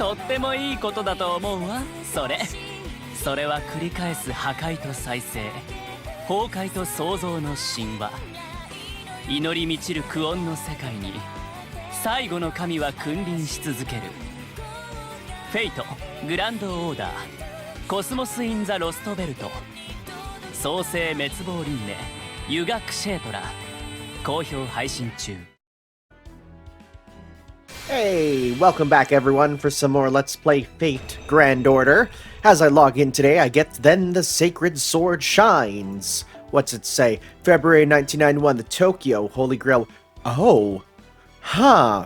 とってもいいことだと思うわ。それは繰り返す破壊と再生、崩壊と創造の神話。祈り満ちる苦音の世界に最後の神は君臨し続ける。フェイト、グランドオーダー、コスモス・イン・ザ・ロストベルト、創世滅亡輪廻、ユガクシェートラ、好評配信中。 Hey, welcome back everyone for some more Let's Play Fate Grand Order. As I log in today, I get Then the Sacred Sword Shines. What's it say? February 1991, the Tokyo Holy Grail. Oh, huh.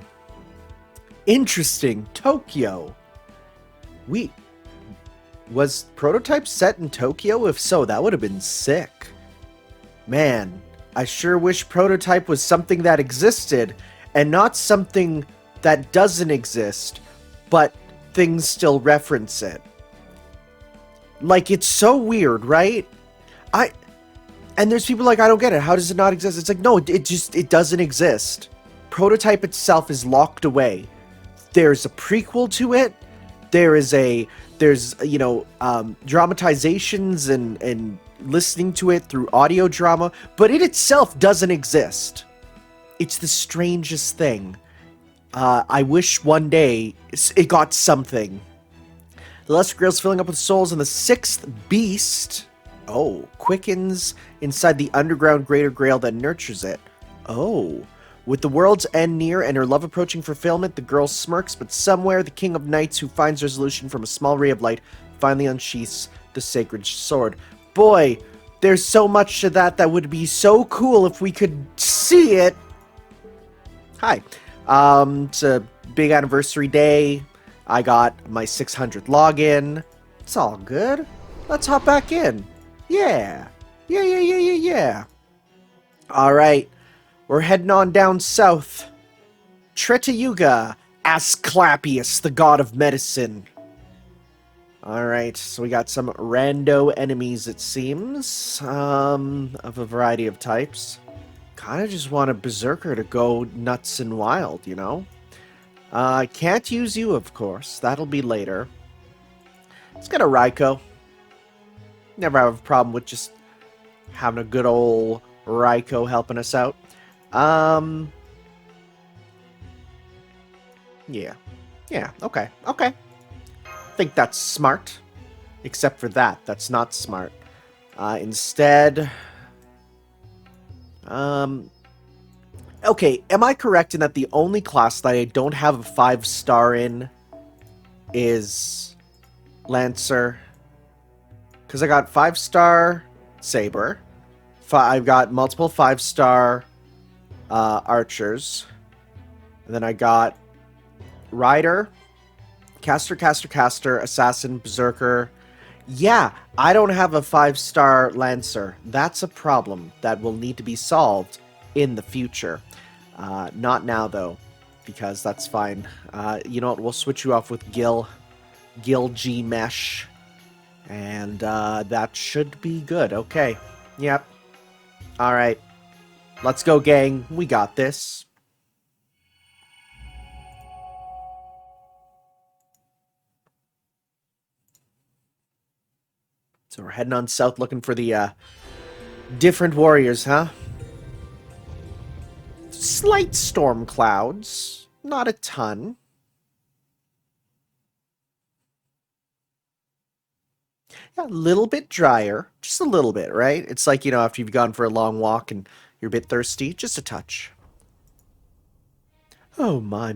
Interesting. Tokyo. Was Prototype set in Tokyo? If so, that would have been sick. Man, I sure wish Prototype was something that existed, and not something that doesn't exist, but things still reference it. Like, it's so weird, right? And there's people like, I don't get it. How does it not exist? It's like, no, it doesn't exist. Prototype itself is locked away. There's a prequel to it. There's dramatizations and listening to it through audio drama, but it itself doesn't exist. It's the strangest thing. I wish one day it got something. The Lesser Grail's filling up with souls, and the sixth beast, quickens inside the underground Greater Grail that nurtures it. Oh. With the world's end near and her love approaching fulfillment, the girl smirks, but somewhere the King of Knights, who finds resolution from a small ray of light, finally unsheaths the sacred sword. Boy, there's so much to that would be so cool if we could see it. Hi. It's a big anniversary day. I got my 600th login. It's all good. Let's hop back in. Yeah. Alright. We're heading on down south. Treta Yuga, Asclepius, the god of medicine. Alright, so we got some rando enemies, it seems. Of a variety of types. Kind of just want a berserker to go nuts and wild, you know? I can't use you, of course. That'll be later. Let's get a Raikou. Never have a problem with just having a good old Raikou helping us out. Yeah, okay. I think that's smart. Except for that's not smart. Instead... okay, am I correct in that the only class that I don't have a 5-star in is Lancer? Because I got 5-star Saber. I've got multiple 5-star archers. And then I got Rider, Caster, Assassin, Berserker. Yeah, I don't have a 5-star Lancer. That's a problem that will need to be solved in the future. Not now, though, because that's fine. You know what? We'll switch you off with Gil G Mesh, and that should be good. Okay. Yep. All right. Let's go, gang. We got this. So we're heading on south looking for the different warriors, huh? Slight storm clouds. Not a ton. Yeah, a little bit drier. Just a little bit, right? It's like, you know, after you've gone for a long walk and you're a bit thirsty. Just a touch. Oh, my.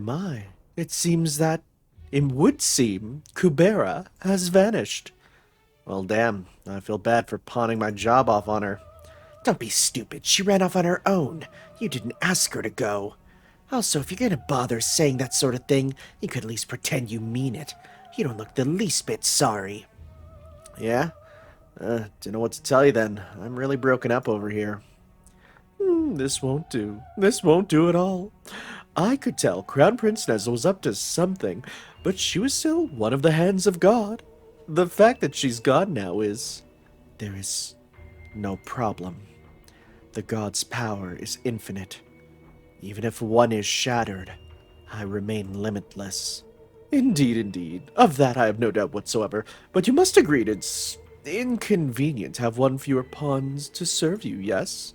It would seem Kubera has vanished. Well, damn. I feel bad for pawning my job off on her. Don't be stupid. She ran off on her own. You didn't ask her to go. Also, if you're gonna bother saying that sort of thing, you could at least pretend you mean it. You don't look the least bit sorry. Yeah? Don't know what to tell you then. I'm really broken up over here. This won't do. This won't do at all. I could tell Crown Prince Nezha was up to something, but she was still one of the hands of God. The fact that she's gone now is... there is no problem. The God's power is infinite. Even if one is shattered, I remain limitless. Indeed, indeed. Of that I have no doubt whatsoever. But you must agree it's inconvenient to have one fewer pawns to serve you, yes?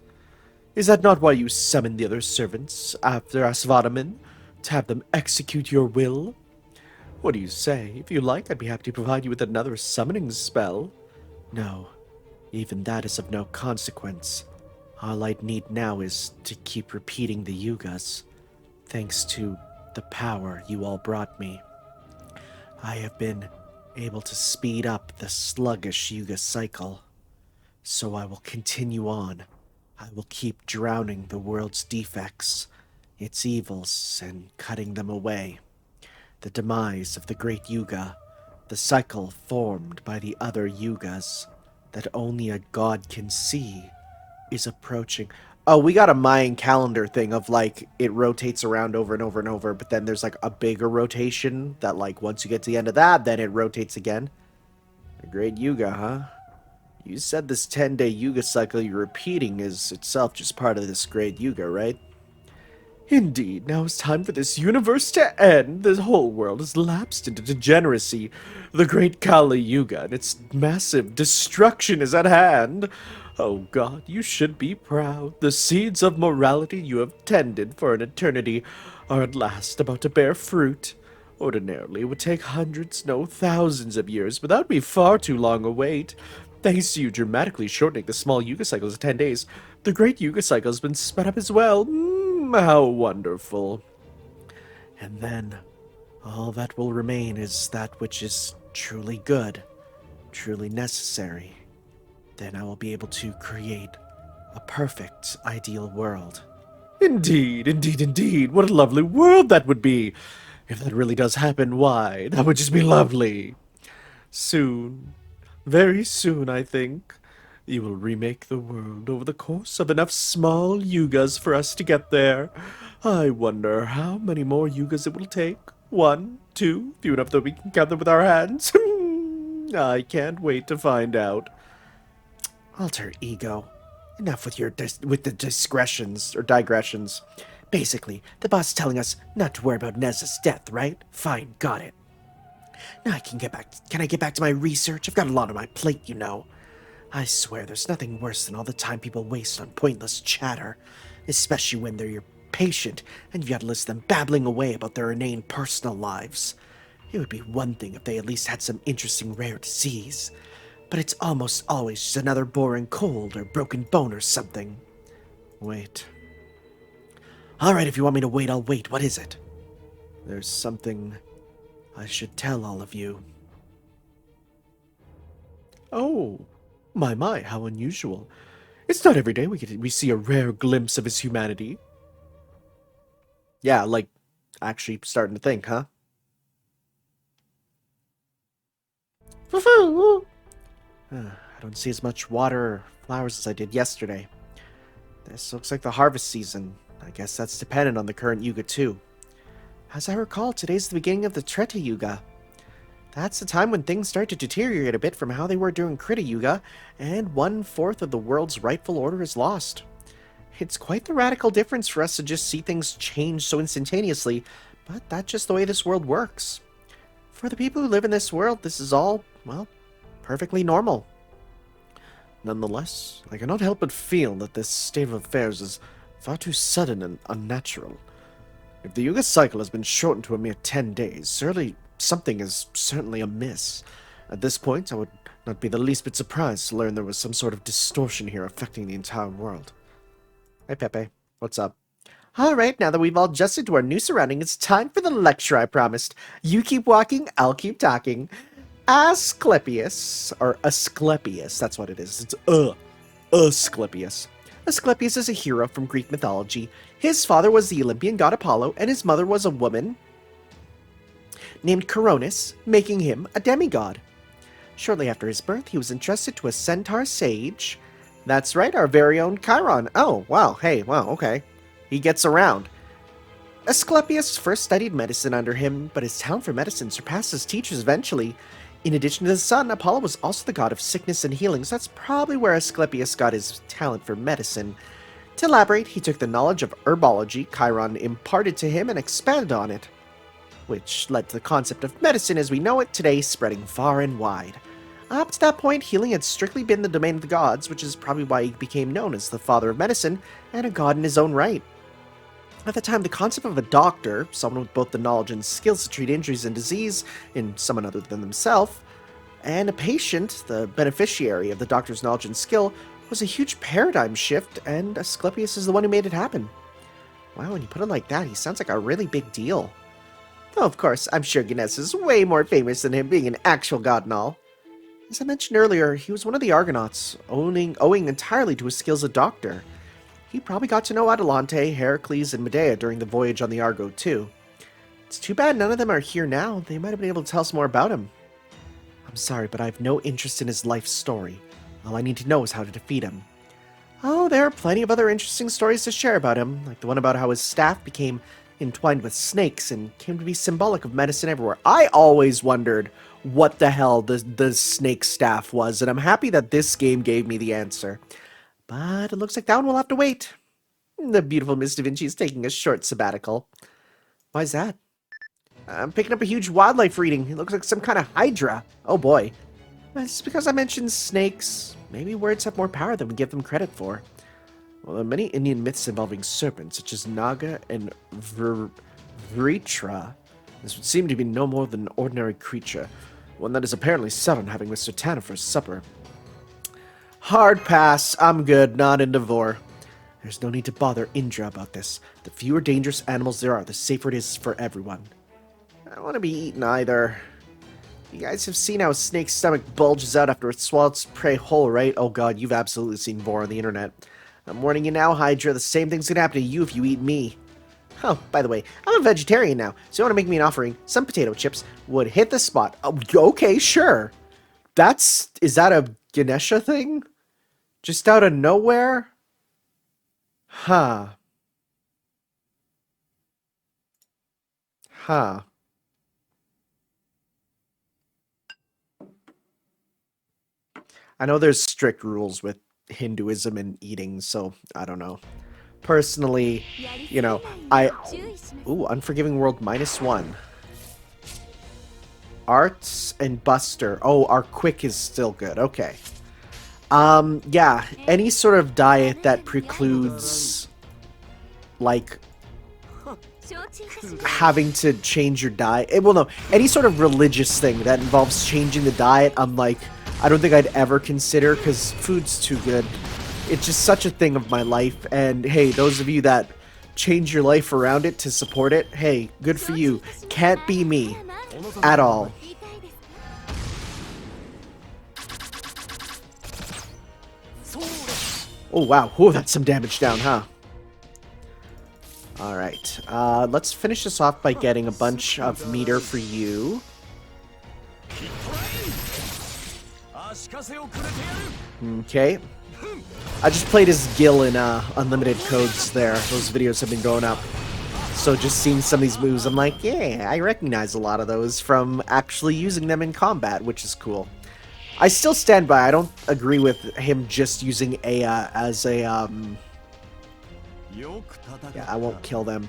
Is that not why you summoned the other servants after Asvadaman? To have them execute your will? What do you say? If you like, I'd be happy to provide you with another summoning spell. No, even that is of no consequence. All I'd need now is to keep repeating the Yugas, thanks to the power you all brought me. I have been able to speed up the sluggish Yuga cycle, so I will continue on. I will keep drowning the world's defects, its evils, and cutting them away. The demise of the great Yuga, the cycle formed by the other Yugas that only a god can see, is approaching. Oh, we got a Mayan calendar thing of, like, it rotates around over and over and over, but then there's, like, a bigger rotation that, like, once you get to the end of that, then it rotates again. The great Yuga, huh? You said this 10-day Yuga cycle you're repeating is itself just part of this great Yuga, right? Indeed, now it's time for this universe to end. The whole world has lapsed into degeneracy. The great Kali Yuga and its massive destruction is at hand. Oh God, you should be proud. The seeds of morality you have tended for an eternity are at last about to bear fruit. Ordinarily, it would take hundreds, no thousands of years, but that would be far too long a wait. Thanks to you dramatically shortening the small Yuga cycles to 10 days, the great Yuga cycle has been sped up as well. How wonderful. And then, all that will remain is that which is truly good, truly necessary. Then I will be able to create a perfect, ideal world. Indeed, indeed, indeed. What a lovely world that would be. If that really does happen, why, that would just be lovely. Soon, very soon, I think, you will remake the world over the course of enough small Yugas for us to get there. I wonder how many more Yugas it will take. 1, 2, few enough that we can count them with our hands. I can't wait to find out. Alter ego. Enough with your the digressions. Basically, the boss is telling us not to worry about Nezha's death, right? Fine, got it. Now I can get back. Can I get back to my research? I've got a lot on my plate, you know. I swear there's nothing worse than all the time people waste on pointless chatter, especially when they're your patient and you gotta listen to them babbling away about their inane personal lives. It would be one thing if they at least had some interesting rare disease, but it's almost always just another boring cold or broken bone or something. Wait. Alright, if you want me to wait, I'll wait. What is it? There's something I should tell all of you. Oh, my, how unusual. It's not every day we see a rare glimpse of his humanity. Yeah, like, actually starting to think, huh? I don't see as much water or flowers as I did yesterday. This looks like the harvest season. I guess that's dependent on the current Yuga too. As I recall, today's the beginning of the Treta Yuga. That's the time when things start to deteriorate a bit from how they were during Krita Yuga, and 1/4 of the world's rightful order is lost. It's quite the radical difference for us to just see things change so instantaneously, but that's just the way this world works. For the people who live in this world, this is all, well, perfectly normal. Nonetheless, I cannot help but feel that this state of affairs is far too sudden and unnatural. If the Yuga cycle has been shortened to a mere 10 days, something is certainly amiss. At this point, I would not be the least bit surprised to learn there was some sort of distortion here affecting the entire world. Hey Pepe, what's up? Alright, now that we've all adjusted to our new surroundings, it's time for the lecture I promised. You keep walking, I'll keep talking. Asclepius, or Asclepius, that's what it is. It's Asclepius. Asclepius is a hero from Greek mythology. His father was the Olympian god Apollo, and his mother was a woman named Coronis, making him a demigod. Shortly after his birth, he was entrusted to a centaur sage. That's right, our very own Chiron. Oh, wow, hey, wow, okay. He gets around. Asclepius first studied medicine under him, but his talent for medicine surpassed his teachers eventually. In addition to the sun, Apollo was also the god of sickness and healing, so that's probably where Asclepius got his talent for medicine. To elaborate, he took the knowledge of herbology Chiron imparted to him and expanded on it. which led to the concept of medicine as we know it today spreading far and wide. Up to that point, healing had strictly been the domain of the gods, which is probably why he became known as the father of medicine and a god in his own right. At the time, the concept of a doctor, someone with both the knowledge and skills to treat injuries and disease in someone other than themselves, and a patient, the beneficiary of the doctor's knowledge and skill, was a huge paradigm shift, and Asclepius is the one who made it happen. Wow, when you put it like that, he sounds like a really big deal. Though, of course, I'm sure Ganes is way more famous than him being an actual god and all. As I mentioned earlier, he was one of the Argonauts, owing entirely to his skills as a doctor. He probably got to know Adelante, Heracles, and Medea during the voyage on the Argo, too. It's too bad none of them are here now. They might have been able to tell us more about him. I'm sorry, but I have no interest in his life story. All I need to know is how to defeat him. Oh, there are plenty of other interesting stories to share about him, like the one about how his staff became entwined with snakes and came to be symbolic of medicine everywhere. I always wondered what the hell the snake staff was, and I'm happy that this game gave me the answer. But it looks like that one will have to wait. The beautiful Miss Da Vinci is taking a short sabbatical. Why is that? I'm picking up a huge wildlife reading. It looks like some kind of hydra. Oh boy. It's because I mentioned snakes. Maybe words have more power than we give them credit for. Well, there are many Indian myths involving serpents, such as Naga and Vritra. This would seem to be no more than an ordinary creature, one that is apparently set on having Mr. Tann for supper. Hard pass. I'm good. Not into vor. There's no need to bother Indra about this. The fewer dangerous animals there are, the safer it is for everyone. I don't want to be eaten either. You guys have seen how a snake's stomach bulges out after it swallows its prey whole, right? Oh god, you've absolutely seen vor on the internet. I'm warning you now, Hydra. The same thing's gonna happen to you if you eat me. Oh, by the way, I'm a vegetarian now, so you want to make me an offering? Some potato chips would hit the spot. Oh, okay, sure. Is that a Ganesha thing? Just out of nowhere? Huh. Huh. I know there's strict rules with Hinduism and eating, so I don't know. Personally, you know, Ooh, Unforgiving World -1. Arts and Buster. Oh, our Quick is still good. Okay. Yeah, any sort of diet that precludes, like, having to change your diet. Well, no, any sort of religious thing that involves changing the diet, I'm like, I don't think I'd ever consider, because food's too good. It's just such a thing of my life, and hey, those of you that change your life around it to support it, hey, good for you. Can't be me. At all. Oh, wow. Oh, that's some damage down, huh? Alright. Let's finish this off by getting a bunch of meter for you. Okay. I just played as Gil in Unlimited Codes there. Those videos have been going up. So just seeing some of these moves, I'm like, yeah, I recognize a lot of those from actually using them in combat, which is cool. I still stand by, I don't agree with him just using Aya as a, yeah, I won't kill them.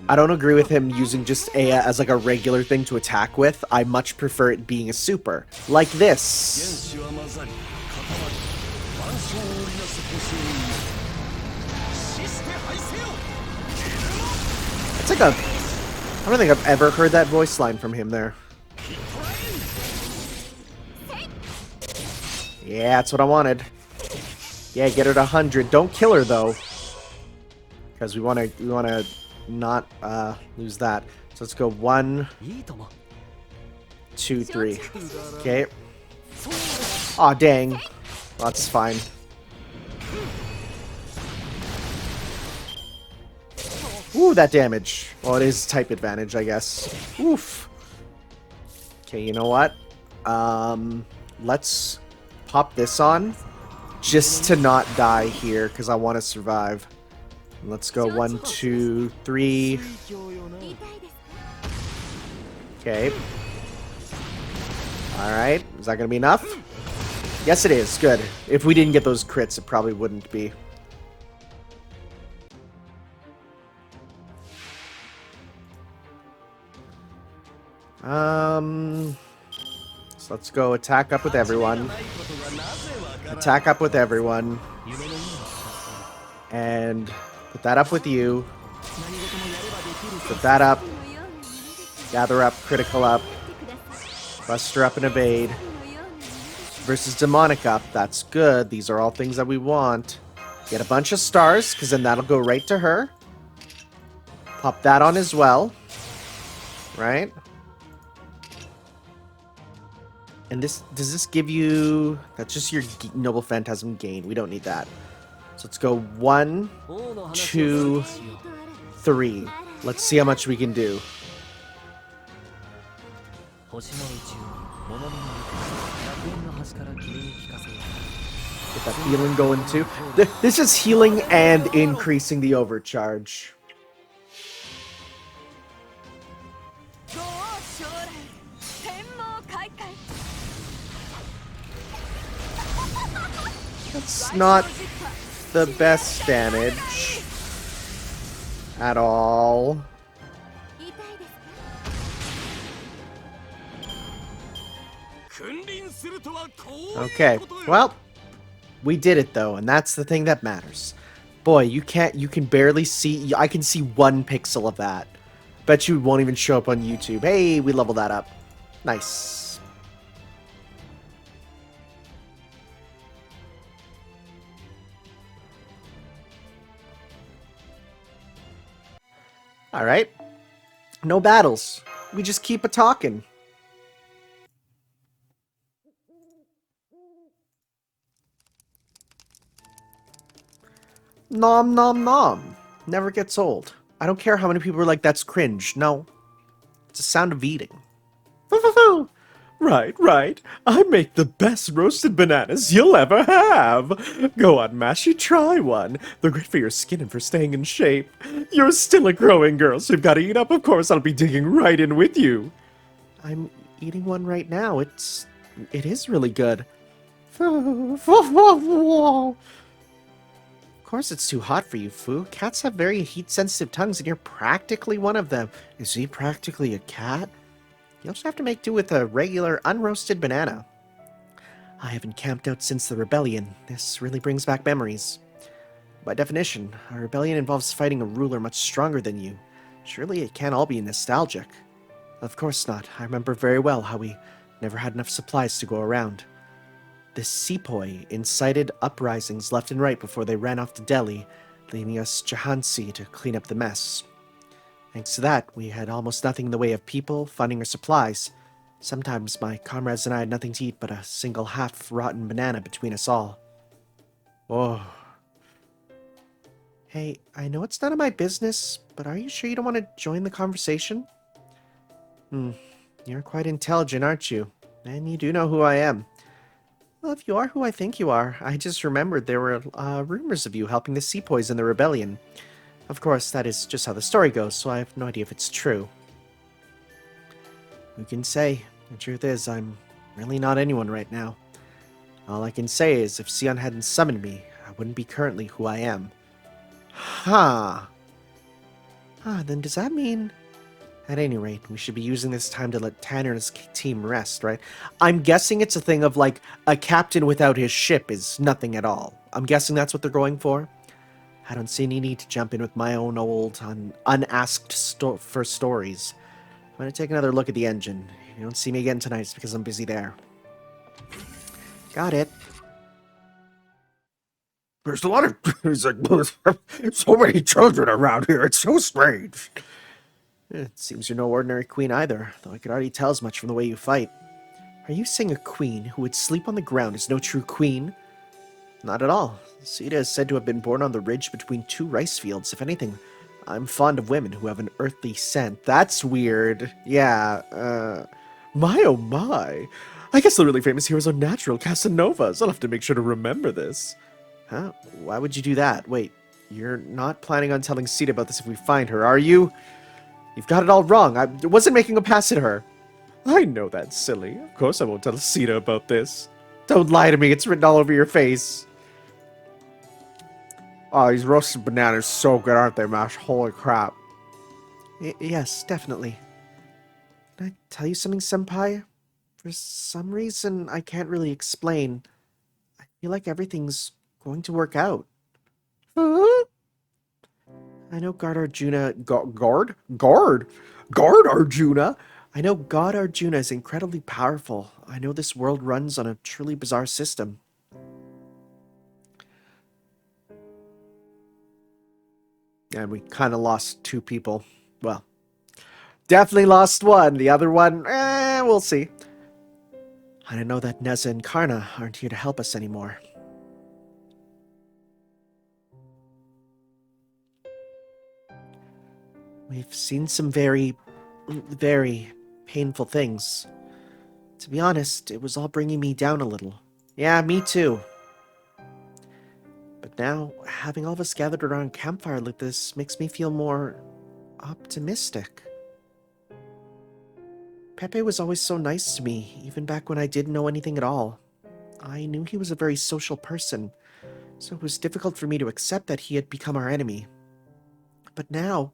I don't agree with him using just Aya as like a regular thing to attack with. I much prefer it being a super. Like this. It's like a... I don't think I've ever heard that voice line from him there. Yeah, that's what I wanted. Yeah, get her to 100. Don't kill her though, because we want to not lose that. So let's go 1, 2, 3. Okay. Aw, dang. Well, that's fine. Ooh, that damage. Well, it is type advantage, I guess. Oof. Okay, you know what? Let's pop this on. Just to not die here, because I want to survive. Let's go 1, 2, 3. Okay. Alright. Is that going to be enough? Yes, it is. Good. If we didn't get those crits, it probably wouldn't be. . So let's go attack up with everyone. Attack up with everyone. And put that up with you. Put that up. Gather up, critical up. Buster up and evade. Versus demonic up. That's good. These are all things that we want. Get a bunch of stars, because then that'll go right to her. Pop that on as well. Right? And this, does this give you... That's just your Noble Phantasm gain. We don't need that. So let's go 1, 2, 3. Let's see how much we can do. Get that healing going too. This is healing and increasing the overcharge. That's not the best damage at all. Okay, well, we did it though, and that's the thing that matters. Boy, you can barely see, I can see 1 pixel of that. Bet you won't even show up on YouTube. Hey, we leveled that up. Nice. Alright. No battles. We just keep a-talking. Nom nom nom. Never gets old. I don't care how many people are like, that's cringe. No. It's a sound of eating. Right, right. I make the best roasted bananas you'll ever have. Go on, Mashy, try one. They're great for your skin and for staying in shape. You're still a growing girl, so you've got to eat up. Of course, I'll be digging right in with you. I'm eating one right now. It is really good. Of course it's too hot for you, Fu. Cats have very heat-sensitive tongues, and you're practically one of them. Is he practically a cat? You'll just have to make do with a regular unroasted banana. I haven't camped out since the rebellion. This really brings back memories. By definition, a rebellion involves fighting a ruler much stronger than you. Surely it can't all be nostalgic. Of course not. I remember very well how we never had enough supplies to go around. The sepoy incited uprisings left and right before they ran off to Delhi, leaving us Jahansi to clean up the mess. Thanks to that, we had almost nothing in the way of people, funding, or supplies. Sometimes my comrades and I had nothing to eat but a single half-rotten banana between us all. Oh. Hey, I know it's none of my business, but are you sure you don't want to join the conversation? You're quite intelligent, aren't you? And you do know who I am. Well, if you are who I think you are, I just remembered there were rumors of you helping the sepoys in the rebellion. Of course, that is just how the story goes, so I have no idea if it's true. Who can say? The truth is, I'm really not anyone right now. All I can say is, if Sion hadn't summoned me, I wouldn't be currently who I am. Then does that mean... At any rate, we should be using this time to let Tanner and his team rest, right? I'm guessing it's a thing of, like, a captain without his ship is nothing at all. I'm guessing that's what they're going for. I don't see any need to jump in with my own old, unasked for stories. I'm going to take another look at the engine. If you don't see me again tonight, it's because I'm busy there. Got it. There's a lot of... so many children around here. It's so strange. It seems you're no ordinary queen either, though I could already tell as much from the way you fight. Are you saying a queen who would sleep on the ground is no true queen? Not at all. Sita is said to have been born on the ridge between 2 rice fields. If anything, I'm fond of women who have an earthly scent. That's weird. Yeah, my oh my. I guess the really famous heroes are natural Casanovas. I'll have to make sure to remember this. Huh? Why would you do that? Wait, you're not planning on telling Sita about this if we find her, are you? You've got it all wrong. I wasn't making a pass at her. I know that's silly. Of course I won't tell Sita about this. Don't lie to me. It's written all over your face. Oh, these roasted bananas are so good, aren't they, Mash? Holy crap. Yes, definitely. Can I tell you something, Senpai? For some reason I can't really explain, I feel like everything's going to work out. Huh? I know God Arjuna... Guard? Guard? Guard Arjuna? I know God Arjuna is incredibly powerful. I know this world runs on a truly bizarre system. And we kind of lost 2 people. Well, definitely lost 1. The other one, we'll see. I didn't know that Nezha and Karna aren't here to help us anymore. We've seen some very painful things. To be honest, it was all bringing me down a little. Yeah, me too. But now, having all of us gathered around a campfire like this makes me feel more optimistic. Pepe was always so nice to me, even back when I didn't know anything at all. I knew he was a very social person, so it was difficult for me to accept that he had become our enemy. But now,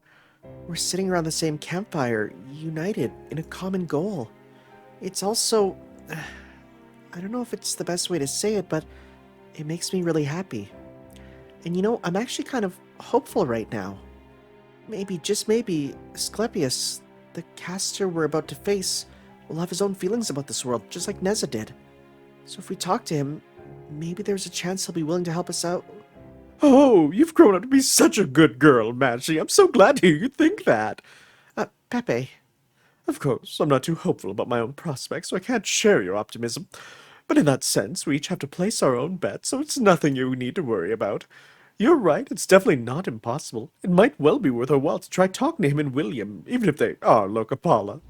we're sitting around the same campfire, united in a common goal. It's also... I don't know if it's the best way to say it, but it makes me really happy. And you know, I'm actually kind of hopeful right now. Maybe, just maybe, Asclepius, the caster we're about to face, will have his own feelings about this world, just like Nezha did. So if we talk to him, maybe there's a chance he'll be willing to help us out. Oh, you've grown up to be such a good girl, Maggie. I'm so glad to hear you think that. Pepe. Of course, I'm not too hopeful about my own prospects, so I can't share your optimism. But in that sense, we each have to place our own bets, so it's nothing you need to worry about. You're right, it's definitely not impossible. It might well be worth our while to try talking to him and William, even if they are Lokapala.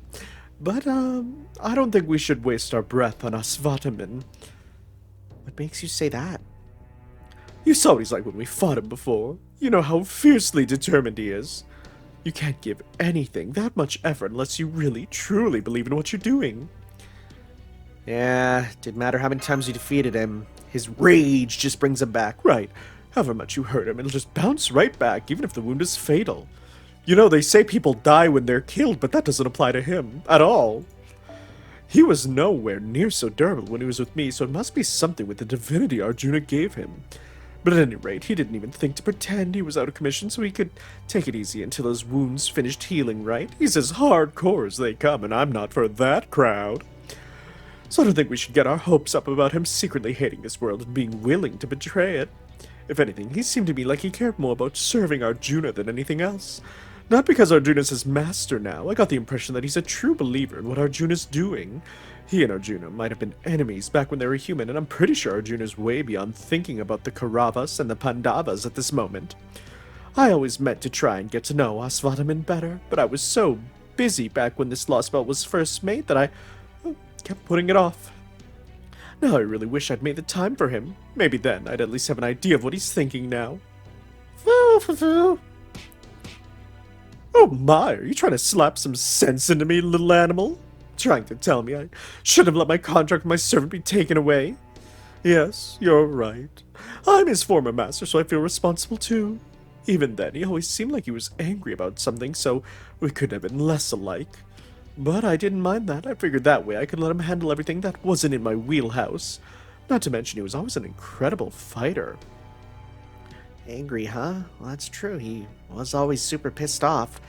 But, I don't think we should waste our breath on Asvataman. What makes you say that? You saw what he's like when we fought him before. You know how fiercely determined he is. You can't give anything that much effort unless you really, truly believe in what you're doing. Yeah, didn't matter how many times you defeated him. His rage just brings him back. Right. However much you hurt him, it'll just bounce right back, even if the wound is fatal. You know, they say people die when they're killed, but that doesn't apply to him. At all. He was nowhere near so durable when he was with me, so it must be something with the divinity Arjuna gave him. But at any rate, he didn't even think to pretend he was out of commission, so he could take it easy until his wounds finished healing, right? He's as hardcore as they come, and I'm not for that crowd. So I don't think we should get our hopes up about him secretly hating this world and being willing to betray it. If anything, he seemed to me like he cared more about serving Arjuna than anything else. Not because Arjuna's his master now. I got the impression that he's a true believer in what Arjuna's doing. He and Arjuna might have been enemies back when they were human, and I'm pretty sure Arjuna's way beyond thinking about the Kauravas and the Pandavas at this moment. I always meant to try and get to know Asvataman better, but I was so busy back when this Lostbelt was first made that I kept putting it off. Now I really wish I'd made the time for him. Maybe then I'd at least have an idea of what he's thinking now. Oh my, are you trying to slap some sense into me, little animal? Trying to tell me I should have let my contract with my servant be taken away? Yes, you're right. I'm his former master, so I feel responsible too. Even then, he always seemed like he was angry about something, so we couldn't have been less alike. But I didn't mind that. I figured that way I could let him handle everything that wasn't in my wheelhouse. Not to mention he was always an incredible fighter. Angry, huh? Well, that's true. He was always super pissed off.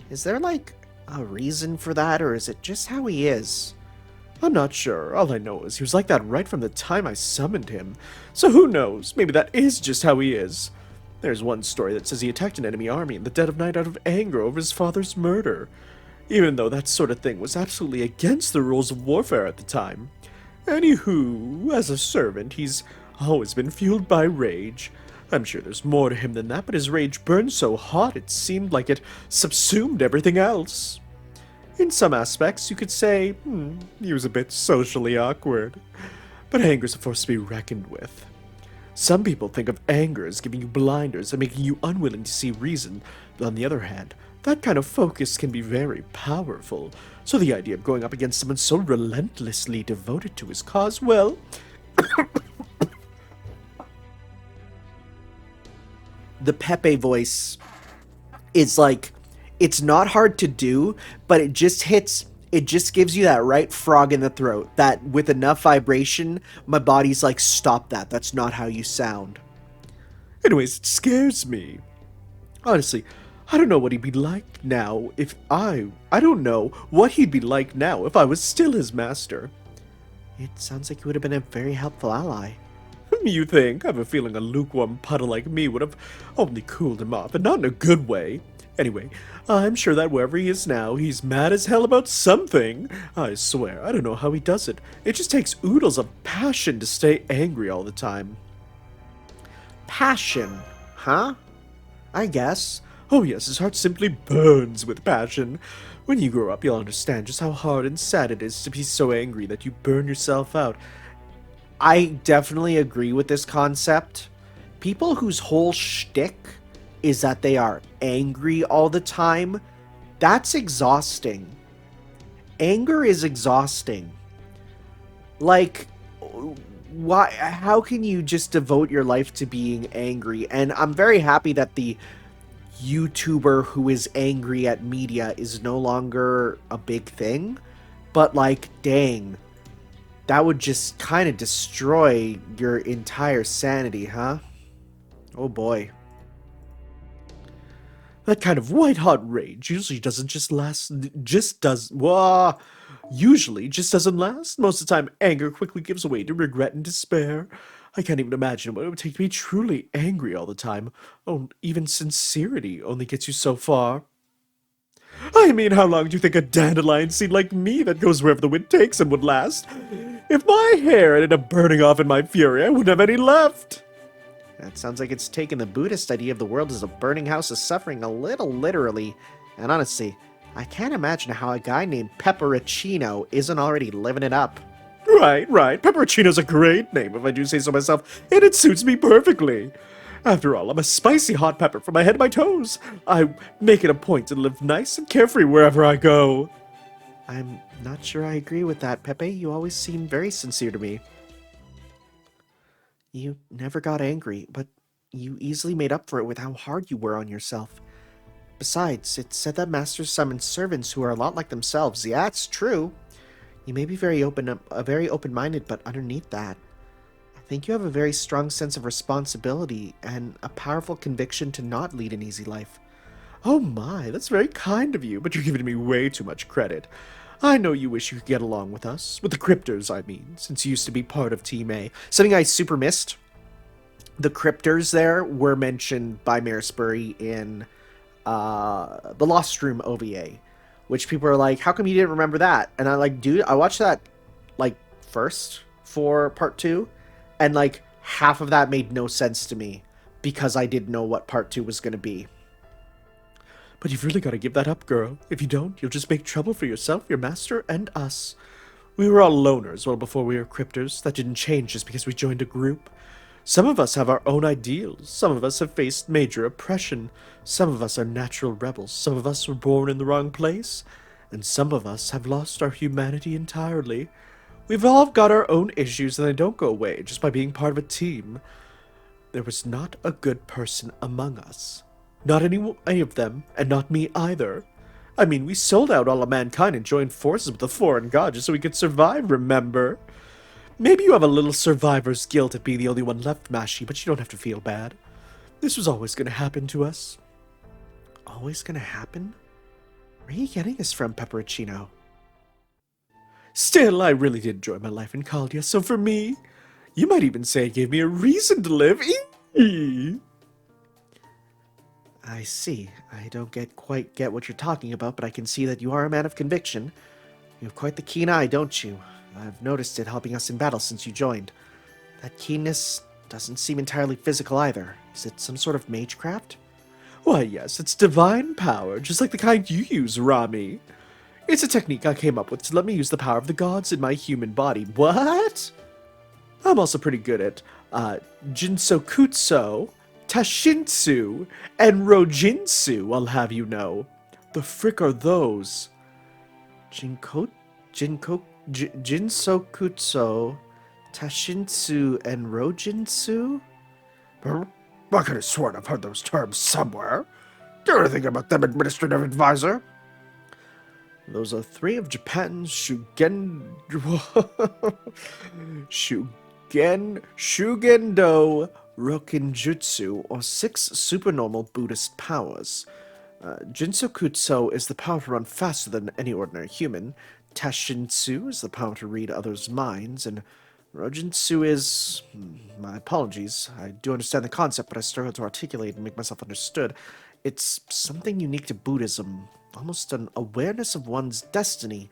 Is there, like, a reason for that, or is it just how he is? I'm not sure. All I know is he was like that right from the time I summoned him. So who knows? Maybe that is just how he is. There's one story that says he attacked an enemy army in the dead of night out of anger over his father's murder. Even though that sort of thing was absolutely against the rules of warfare at the time. Anywho, as a servant, he's always been fueled by rage. I'm sure there's more to him than that, but his rage burned so hot it seemed like it subsumed everything else. In some aspects, you could say, he was a bit socially awkward. But anger's a force to be reckoned with. Some people think of anger as giving you blinders and making you unwilling to see reason, but on the other hand, that kind of focus can be very powerful. So the idea of going up against someone so relentlessly devoted to his cause, well... The Pepe voice is like, it's not hard to do, but it just hits It just gives you that right frog in the throat. That with enough vibration, my body's like, stop that. That's not how you sound. Anyways, it scares me. Honestly, I don't know what he'd be like now if I don't know what he'd be like now if I was still his master. It sounds like you would have been a very helpful ally. You think? I have a feeling a lukewarm puddle like me would have only cooled him off, and not in a good way. Anyway, I'm sure that wherever he is now, he's mad as hell about something. I swear, I don't know how he does it. It just takes oodles of passion to stay angry all the time. Passion, huh? I guess. Oh yes, his heart simply burns with passion. When you grow up, you'll understand just how hard and sad it is to be so angry that you burn yourself out. I definitely agree with this concept. People whose whole shtick is that they are angry all the time, that's exhausting. Anger is exhausting. Like, why? How can you just devote your life to being angry? And I'm very happy that the YouTuber who is angry at media is no longer a big thing. But like, dang, that would just kind of destroy your entire sanity, huh? Oh boy. That kind of white-hot rage usually doesn't just last, usually just doesn't last. Most of the time, anger quickly gives way to regret and despair. I can't even imagine what it would take to be truly angry all the time. Oh, even sincerity only gets you so far. I mean, how long do you think a dandelion seed like me that goes wherever the wind takes him would last? If my hair ended up burning off in my fury, I wouldn't have any left. That sounds like it's taken the Buddhist idea of the world as a burning house of suffering a little literally. And honestly, I can't imagine how a guy named Pepperoncino isn't already living it up. Right. Pepperoncino's a great name, if I do say so myself, and it suits me perfectly. After all, I'm a spicy hot pepper from my head to my toes. I make it a point to live nice and carefree wherever I go. I'm not sure I agree with that, Pepe. You always seem very sincere to me. You never got angry, but you easily made up for it with how hard you were on yourself. Besides, it's said that masters summon servants who are a lot like themselves. Yeah, it's true. You may be very open-minded, but underneath that, I think you have a very strong sense of responsibility and a powerful conviction to not lead an easy life. Oh my, that's very kind of you, but you're giving me way too much credit. I know you wish you could get along with us, with the Cryptors, I mean, since you used to be part of Team A. Something I super missed. The Cryptors there were mentioned by Marisbury in the Lost Room OVA, which people are like, how come you didn't remember that? And I'm like, dude, I watched that, like, first for part 2, and, like, half of that made no sense to me, because I didn't know what part 2 was going to be. But you've really got to give that up, girl. If you don't, you'll just make trouble for yourself, your master, and us. We were all loners well before we were Cryptors. That didn't change just because we joined a group. Some of us have our own ideals. Some of us have faced major oppression. Some of us are natural rebels. Some of us were born in the wrong place. And some of us have lost our humanity entirely. We've all got our own issues, and they don't go away just by being part of a team. There was not a good person among us. Not any of them, and not me either. I mean, we sold out all of mankind and joined forces with the foreign god just so we could survive, remember? Maybe you have a little survivor's guilt at being the only one left, Mashi, but you don't have to feel bad. This was always going to happen to us. Always going to happen? Where are you getting this from, Pepperoncino? Still, I really did enjoy my life in Caldia, so for me, you might even say it gave me a reason to live. I see. I don't quite get what you're talking about, but I can see that you are a man of conviction. You have quite the keen eye, don't you? I've noticed it helping us in battle since you joined. That keenness doesn't seem entirely physical either. Is it some sort of magecraft? Why, yes, it's divine power, just like the kind you use, Rami. It's a technique I came up with to let me use the power of the gods in my human body. What? I'm also pretty good at, Jinsokutsu, Tashinsu, and Rojinsu, I'll have you know. The frick are those? Jinsokutsu, Tashinsu, and Rojinsu? I could have sworn I've heard those terms somewhere. Do you know anything about them, Administrative Advisor? Those are 3 of Japan's Shugendo Rokinjutsu, or 6 supernormal Buddhist powers. Jinsokutsu is the power to run faster than any ordinary human. Tashinsu is the power to read others' minds, and Rojinsu is... my apologies. I do understand the concept, but I struggle to articulate and make myself understood. It's something unique to Buddhism, almost an awareness of one's destiny,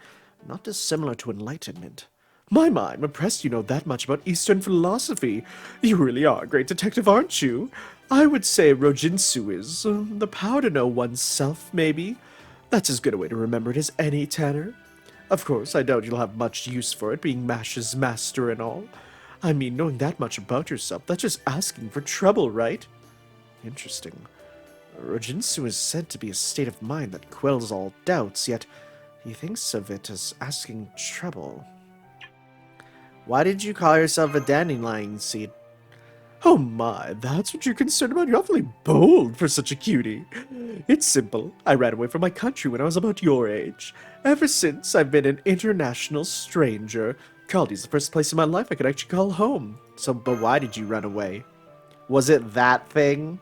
not dissimilar to enlightenment. My, I'm impressed you know that much about Eastern philosophy. You really are a great detective, aren't you? I would say Rojinsu is the power to know oneself, maybe. That's as good a way to remember it as any, Tanner. Of course, I doubt you'll have much use for it, being Mash's master and all. I mean, knowing that much about yourself, that's just asking for trouble, right? Interesting. Rojinsu is said to be a state of mind that quells all doubts, yet he thinks of it as asking trouble. Why did you call yourself a dandelion seed? Oh my, that's what you're concerned about? You're awfully bold for such a cutie. It's simple. I ran away from my country when I was about your age. Ever since, I've been an international stranger. Kaldi's the first place in my life I could actually call home. So, but why did you run away? Was it that thing?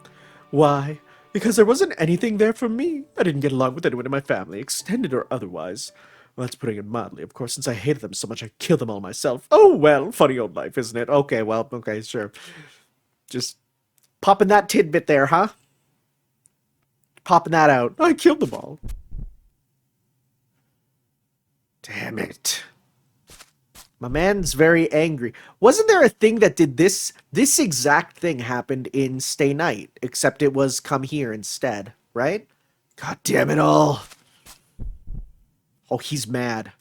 Why? Because there wasn't anything there for me. I didn't get along with anyone in my family, extended or otherwise. Well, that's putting it mildly, of course. Since I hated them so much, I killed them all myself. Oh, well, funny old life, isn't it? Okay, well, okay, sure. Just popping that tidbit there, huh? Popping that out. I killed them all. Damn it. My man's very angry. Wasn't there a thing that did this? This exact thing happened in Stay Night, except it was come here instead, right? God damn it all. Oh, he's mad.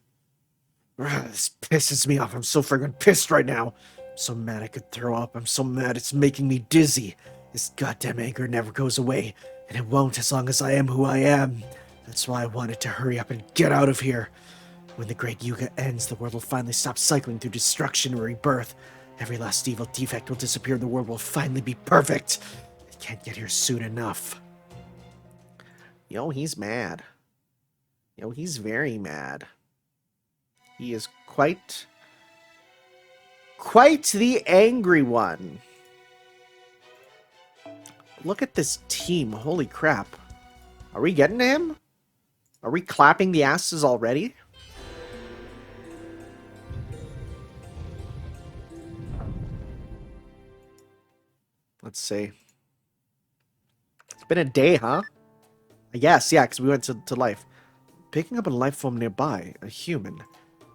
Ugh, this pisses me off. I'm so friggin' pissed right now. I'm so mad I could throw up. I'm so mad it's making me dizzy. This goddamn anger never goes away, and it won't as long as I am who I am. That's why I wanted to hurry up and get out of here. When the Great Yuga ends, the world will finally stop cycling through destruction and rebirth. Every last evil defect will disappear and the world will finally be perfect. I can't get here soon enough. Yo, he's mad. Yo, he's very mad. He is quite the angry one. Look at this team. Holy crap. Are we getting to him? Are we clapping the asses already? Let's see. It's been a day, huh? I guess, yeah, because we went to life. Picking up a life form nearby, a human.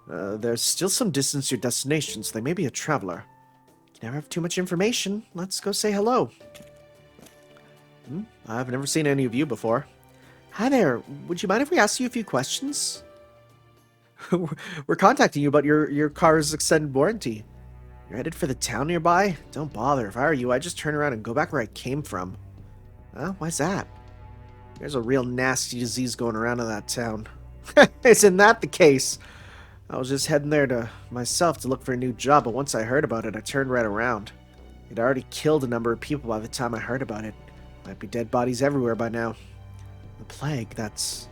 There's still some distance to your destination, so they may be a traveler. You never have too much information. Let's go say hello. I've never seen any of you before. Hi there. Would you mind if we ask you a few questions? We're contacting you about your car's extended warranty. You're headed for the town nearby? Don't bother. If I were you, I'd just turn around and go back where I came from. Huh? Why's that? There's a real nasty disease going around in that town. Isn't that the case? I was just heading there to myself to look for a new job, but once I heard about it, I turned right around. It already killed a number of people by the time I heard about it. Might be dead bodies everywhere by now. The plague, that's...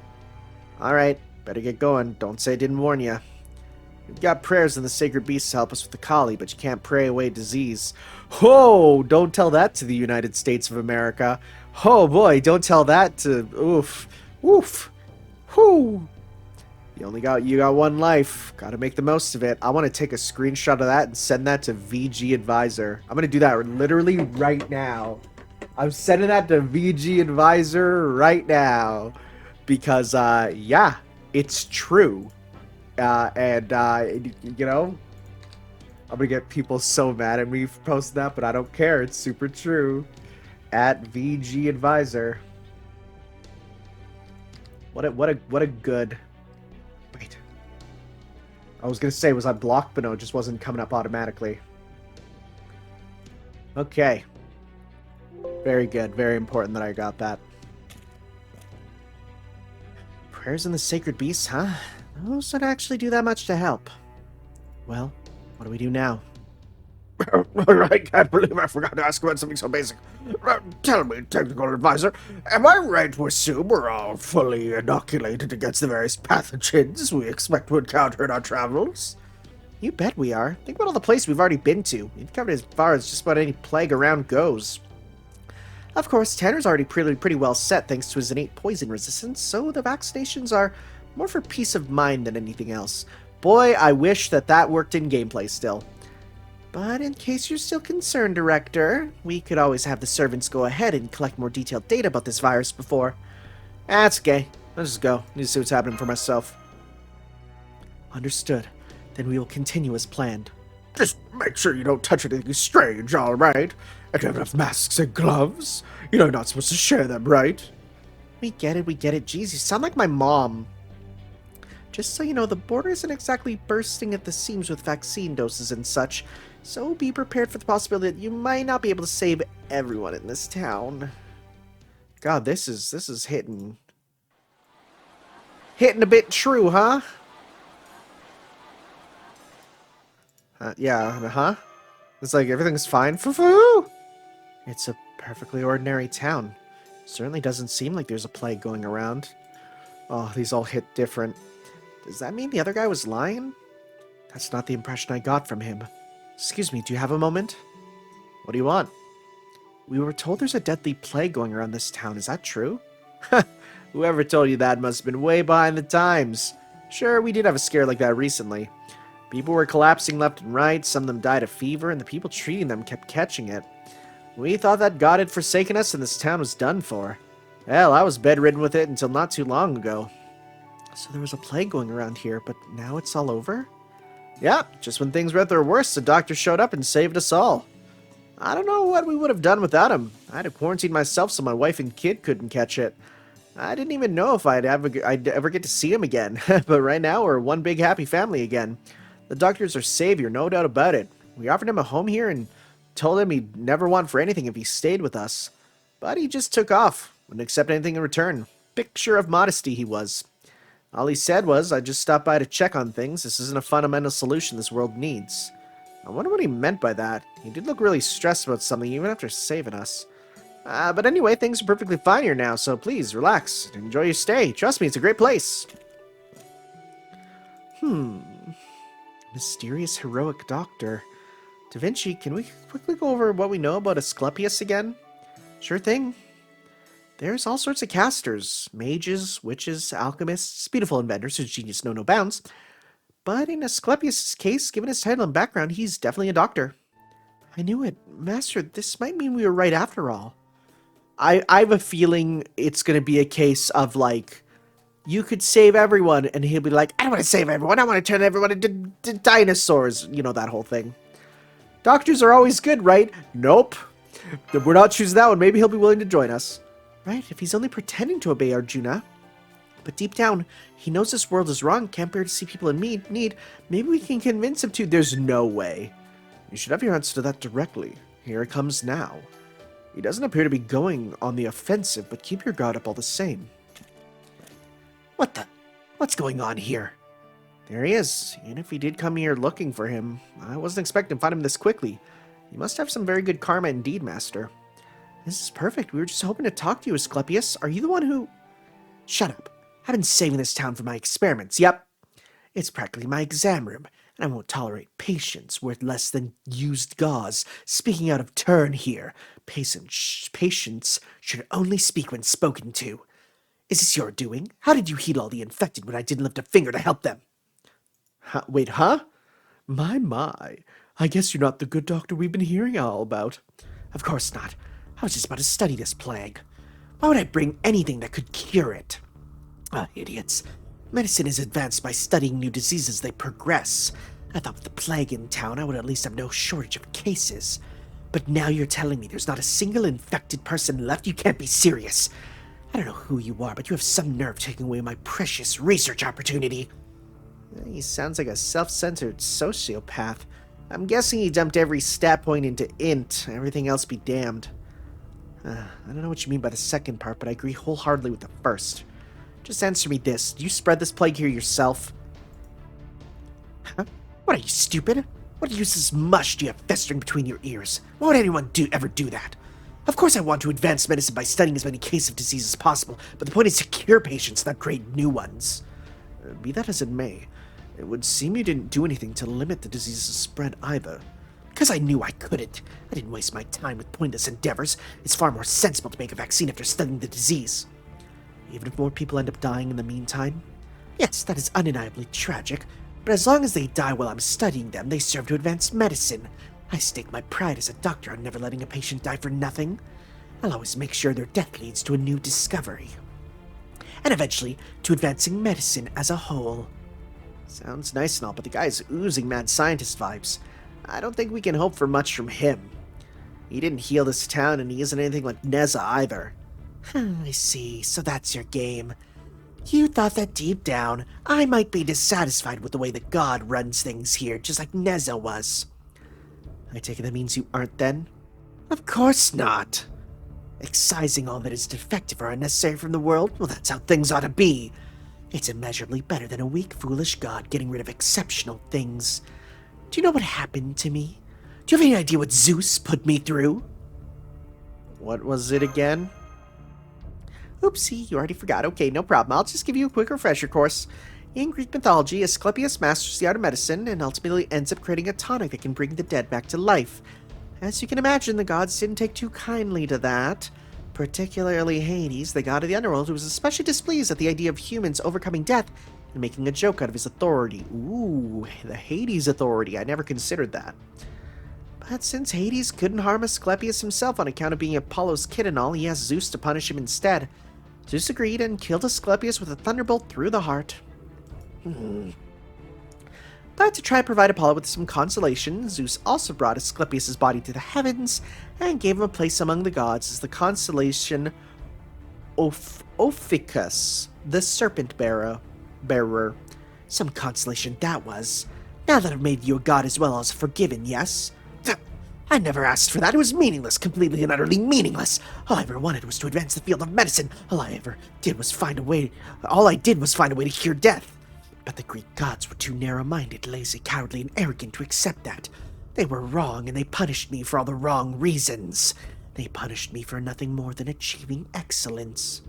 Alright, better get going. Don't say I didn't warn you. We've got prayers and the sacred beasts to help us with the Kali, but you can't pray away disease. Whoa! Don't tell that to the United States of America. Oh boy, don't tell that to... Oof. Oof. Whoo! You got one life. Gotta make the most of it. I want to take a screenshot of that and send that to VG Advisor. I'm gonna do that literally right now. I'm sending that to VG Advisor right now. Because, yeah, it's true. You know, I'm gonna get people so mad at me for posting that, but I don't care. It's super true. At VG Advisor. What a good... Wait. I was gonna say, was I blocked? But no, it just wasn't coming up automatically. Okay. Very good. Very important that I got that. Prayers in the sacred beasts, huh? Those don't actually do that much to help. Well, what do we do now? I can't believe I forgot to ask about something so basic. Tell me, technical advisor, am I right to assume we're all fully inoculated against the various pathogens we expect to encounter in our travels? You bet we are. Think about all the places we've already been to. We've covered as far as just about any plague around goes. Of course, Tanner's already pretty well set thanks to his innate poison resistance, so the vaccinations are more for peace of mind than anything else. Boy, I wish that worked in gameplay still. But in case you're still concerned, Director, we could always have the servants go ahead and collect more detailed data about this virus before. That's okay. Let's just go. Need to see what's happening for myself. Understood. Then we will continue as planned. Just make sure you don't touch anything strange, all right? And you have enough masks and gloves. You know you're not supposed to share them, right? We get it. Jeez, you sound like my mom. Just so you know, the border isn't exactly bursting at the seams with vaccine doses and such, so be prepared for the possibility that you might not be able to save everyone in this town. God, this is hitting a bit true, huh? Yeah. It's like everything's fine. Foo-foo! It's a perfectly ordinary town. Certainly doesn't seem like there's a plague going around. Oh, these all hit different. Does that mean the other guy was lying? That's not the impression I got from him. Excuse me, do you have a moment? What do you want? We were told there's a deadly plague going around this town. Is that true? Whoever told you that must have been way behind the times. Sure, we did have a scare like that recently. People were collapsing left and right, some of them died of fever, and the people treating them kept catching it. We thought that God had forsaken us and this town was done for. Hell, I was bedridden with it until not too long ago. So there was a plague going around here, but now it's all over? Yeah, just when things were at their worst, the doctor showed up and saved us all. I don't know what we would have done without him. I had to quarantine myself so my wife and kid couldn't catch it. I didn't even know if I'd ever get to see him again, but right now we're one big happy family again. The doctor's our savior, no doubt about it. We offered him a home here and told him he'd never want for anything if he stayed with us. But he just took off, wouldn't accept anything in return. Picture of modesty he was. All he said was, I just stopped by to check on things. This isn't a fundamental solution this world needs. I wonder what he meant by that. He did look really stressed about something even after saving us. But anyway, things are perfectly fine here now, so please, relax. Enjoy your stay. Trust me, it's a great place. Mysterious heroic doctor. Da Vinci, can we quickly go over what we know about Asclepius again? Sure thing. There's all sorts of casters. Mages, witches, alchemists, beautiful inventors whose genius know no bounds. But in Asclepius' case, given his title and background, he's definitely a doctor. I knew it. Master, this might mean we were right after all. I have a feeling it's going to be a case of, like, you could save everyone, and he'll be like, I don't want to save everyone, I want to turn everyone into dinosaurs. You know, that whole thing. Doctors are always good, right? Nope. If we're not choosing that one, maybe he'll be willing to join us. Right, if he's only pretending to obey Arjuna. But deep down, he knows this world is wrong, can't bear to see people in need. Maybe we can convince him to. There's no way. You should have your answer to that directly. Here it comes now. He doesn't appear to be going on the offensive, but keep your guard up all the same. What's going on here? There he is. Even if we did come here looking for him, I wasn't expecting to find him this quickly. You must have some very good karma indeed, Master. This is perfect. We were just hoping to talk to you, Asclepius. Are you the one who... Shut up. I've been saving this town for my experiments, yep. It's practically my exam room, and I won't tolerate patients worth less than used gauze speaking out of turn here. Patients should only speak when spoken to. Is this your doing? How did you heal all the infected when I didn't lift a finger to help them? Wait, huh? My. I guess you're not the good doctor we've been hearing all about. Of course not. I was just about to study this plague. Why would I bring anything that could cure it? Idiots. Medicine is advanced by studying new diseases as they progress. I thought with the plague in town I would at least have no shortage of cases. But now you're telling me there's not a single infected person left? You can't be serious. I don't know who you are, but you have some nerve taking away my precious research opportunity. He sounds like a self-centered sociopath. I'm guessing he dumped every stat point into int. Everything else be damned. I don't know what you mean by the second part, but I agree wholeheartedly with the first. Just answer me this. Do you spread this plague here yourself? Huh? What, are you stupid? What useless mush do you have festering between your ears? Why would anyone ever do that? Of course I want to advance medicine by studying as many cases of disease as possible, but the point is to cure patients, not create new ones. Be that as it may, it would seem you didn't do anything to limit the disease's spread either. Because I knew I couldn't. I didn't waste my time with pointless endeavors. It's far more sensible to make a vaccine after studying the disease. Even if more people end up dying in the meantime? Yes, that is undeniably tragic, but as long as they die while I'm studying them, they serve to advance medicine. I stake my pride as a doctor on never letting a patient die for nothing. I'll always make sure their death leads to a new discovery. And eventually, to advancing medicine as a whole. Sounds nice and all, but the guy's oozing mad scientist vibes. I don't think we can hope for much from him. He didn't heal this town, and he isn't anything like Nezha either. I see, so that's your game. You thought that deep down, I might be dissatisfied with the way that God runs things here, just like Nezha was. I take it that means you aren't then? Of course not. Excising all that is defective or unnecessary from the world, well, that's how things ought to be. It's immeasurably better than a weak, foolish god getting rid of exceptional things. Do you know what happened to me? Do you have any idea what Zeus put me through? What was it again? Oopsie, you already forgot. Okay, no problem. I'll just give you a quick refresher course. In Greek mythology, Asclepius masters the art of medicine and ultimately ends up creating a tonic that can bring the dead back to life. As you can imagine, the gods didn't take too kindly to that. Particularly Hades, the god of the underworld, who was especially displeased at the idea of humans overcoming death and making a joke out of his authority. Ooh, the Hades authority. I never considered that. But since Hades couldn't harm Asclepius himself on account of being Apollo's kid and all, he asked Zeus to punish him instead. Zeus agreed and killed Asclepius with a thunderbolt through the heart. But to try and provide Apollo with some consolation, Zeus also brought Asclepius' body to the heavens and gave him a place among the gods as the constellation Ophiuchus, the serpent bearer. Some consolation that was. Now that I've made you a god as well as forgiven, yes? I never asked for that. It was meaningless, completely and utterly meaningless. All I ever wanted was to advance the field of medicine. All I did was find a way to cure death. But the Greek gods were too narrow-minded, lazy, cowardly, and arrogant to accept that. They were wrong, and they punished me for all the wrong reasons. They punished me for nothing more than achieving excellence.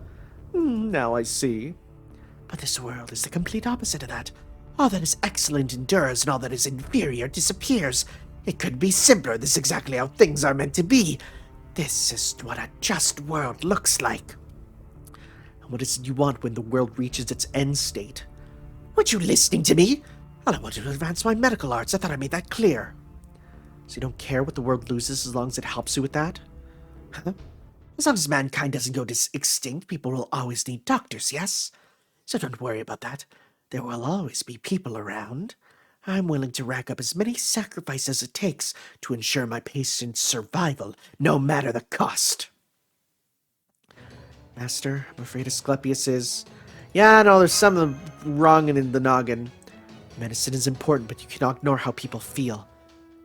Now I see. But this world is the complete opposite of that. All that is excellent endures, and all that is inferior disappears. It could be simpler. This is exactly how things are meant to be. This is what a just world looks like. And what is it you want when the world reaches its end state? Weren't you listening to me? All I wanted to advance my medical arts. I thought I made that clear. So you don't care what the world loses as long as it helps you with that? Huh? As long as mankind doesn't go extinct, people will always need doctors, yes? So don't worry about that. There will always be people around. I'm willing to rack up as many sacrifices as it takes to ensure my patient's survival, no matter the cost. Master, I'm afraid Asclepius is... Yeah, no, there's something wrong in the noggin. Medicine is important, but you cannot ignore how people feel.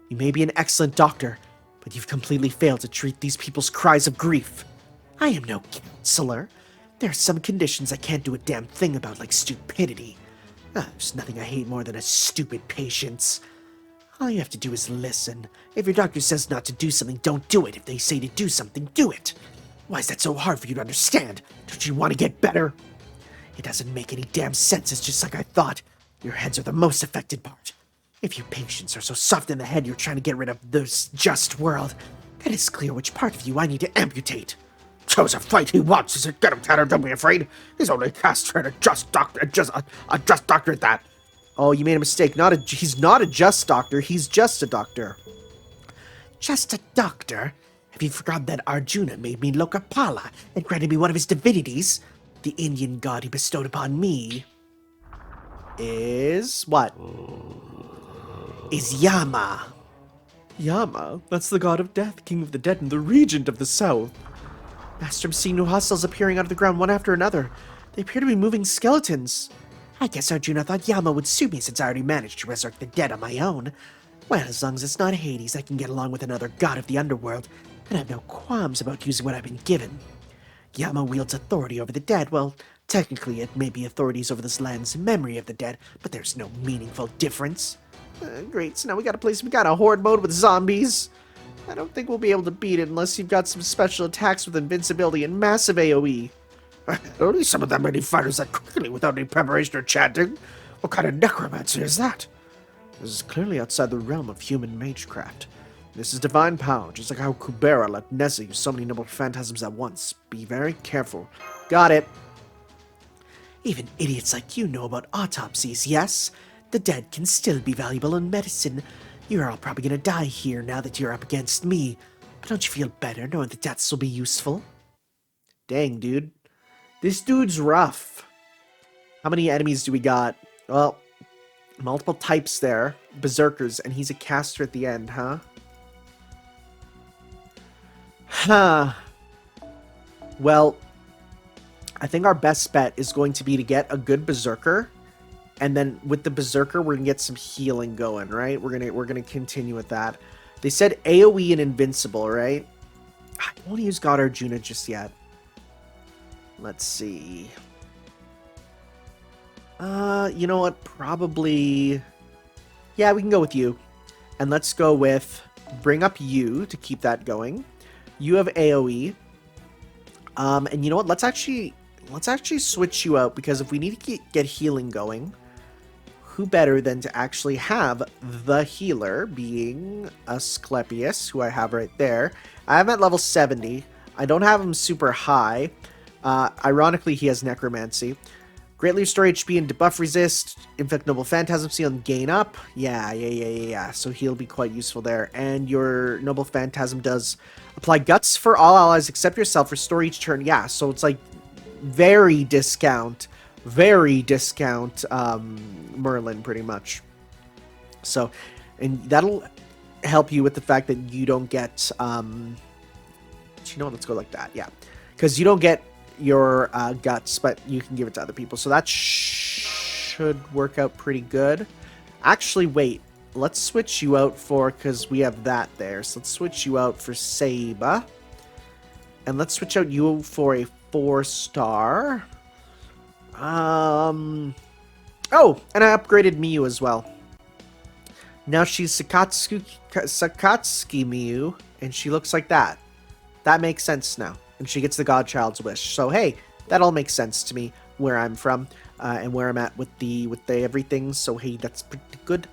You may be an excellent doctor, but you've completely failed to treat these people's cries of grief. I am no counselor. There are some conditions I can't do a damn thing about, like stupidity. There's nothing I hate more than a stupid patients. All you have to do is listen. If your doctor says not to do something, don't do it. If they say to do something, do it. Why is that so hard for you to understand? Don't you want to get better? It doesn't make any damn sense. It's just like I thought. Your heads are the most affected part. If you patients are so soft in the head you're trying to get rid of this just world, then it's clear which part of you I need to amputate. Chose a fight he wants. Is it? Get him, Tanner. Don't be afraid. He's only castrated a just doctor. A just doctor at that. Oh, you made a mistake. He's not a just doctor. He's just a doctor. Just a doctor? Have you forgotten that Arjuna made me Lokapala and granted me one of his divinities? The Indian god he bestowed upon me is what? Is Yama. Yama? That's the god of death, king of the dead, and the regent of the south. Master, I'm seeing new hostiles appearing out of the ground one after another. They appear to be moving skeletons. I guess Arjuna thought Yama would suit me since I already managed to resurrect the dead on my own. Well, as long as it's not Hades, I can get along with another god of the underworld, and I have no qualms about using what I've been given. Yama wields authority over the dead. Well, technically it may be authorities over this land's memory of the dead, but there's no meaningful difference. Great, so now we gotta play some kind of horde mode with zombies. I don't think we'll be able to beat it unless you've got some special attacks with invincibility and massive AoE. Only some of that many fighters that quickly without any preparation or chanting. What kind of necromancy is that? This is clearly outside the realm of human magecraft. This is divine power, just like how Kubera let Nezha use so many noble phantasms at once. Be very careful. Got it. Even idiots like you know about autopsies, yes? The dead can still be valuable in medicine. You're all probably gonna die here now that you're up against me. But don't you feel better knowing that deaths will be useful? Dang, dude. This dude's rough. How many enemies do we got? Well, multiple types there. Berserkers, and he's a caster at the end, huh? Huh. Well, I think our best bet is going to be to get a good Berserker. And then with the Berserker, we're gonna get some healing going, right? We're gonna continue with that. They said AoE and Invincible, right? I don't want to use God Arjuna just yet. Let's see. You know what? Probably... Yeah, we can go with you. And let's go with... Bring up you to keep that going. You have AoE. And you know what? Let's actually switch you out, because if we need to get healing going, who better than to actually have the healer, being Asclepius, who I have right there. I have him at level 70. I don't have him super high. Ironically, he has Necromancy. Greatly restore HP and debuff resist. Inflict Noble Phantasm Seal and gain up. Yeah. So he'll be quite useful there. And your Noble Phantasm does apply Guts for all allies except yourself. Restore each turn. Yeah, so it's like very discount Merlin, pretty much. So, and that'll help you with the fact that you don't get, you know what, let's go like that, yeah. Because you don't get your guts, but you can give it to other people. So that should work out pretty good. Actually, wait, let's switch you out for, because we have that there. So let's switch you out for Saba. And let's switch out you for a 4-star. Oh, and I upgraded Miyu as well. Now she's Sakatsuki Miyu, and she looks like that. That makes sense now. And she gets the Godchild's wish. So hey, that all makes sense to me where I'm from and where I'm at with the everything. So hey, that's pretty good.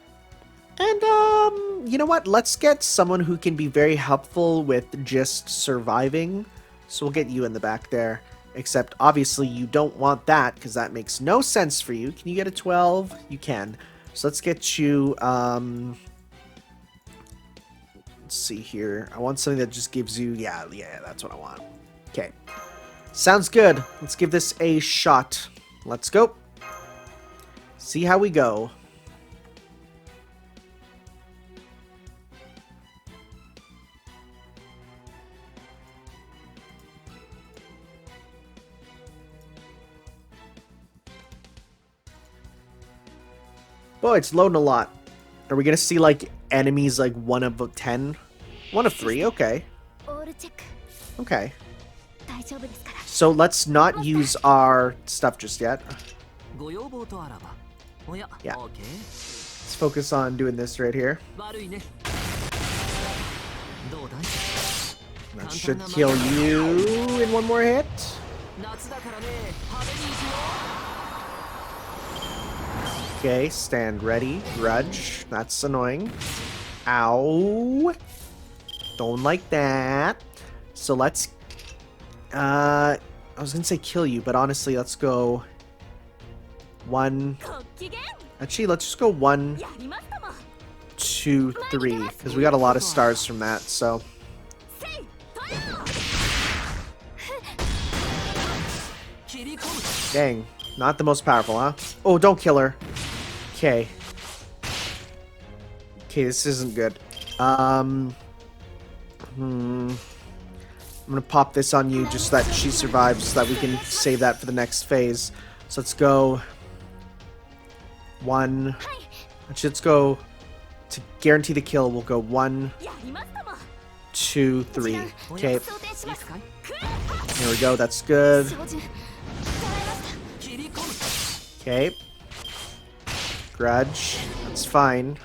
And you know what? Let's get someone who can be very helpful with just surviving. So we'll get you in the back there. Except, obviously, you don't want that, because that makes no sense for you. Can you get a 12? You can. So let's get you, let's see here. I want something that just gives you, yeah, that's what I want. Okay. Sounds good. Let's give this a shot. Let's go. See how we go. Boy, it's loading a lot. Are we gonna see, like, enemies, like, 1 of 10? 1 of 3, okay. Okay. So let's not use our stuff just yet. Yeah. Let's focus on doing this right here. That should kill you in 1 more hit. Okay, stand ready. Grudge. That's annoying. Ow. Don't like that. So let's... I was gonna say kill you, but honestly, let's go... 1... Actually, let's just go 1, 2, 3. Because we got a lot of stars from that, so... Dang. Not the most powerful, huh? Oh, don't kill her. Okay. Okay, this isn't good. I'm gonna pop this on you just so that she survives, so that we can save that for the next phase. So let's go... 1... Actually, let's go... To guarantee the kill, we'll go 1, 2, 3. Okay. There we go, that's good. Okay. Grudge. That's fine.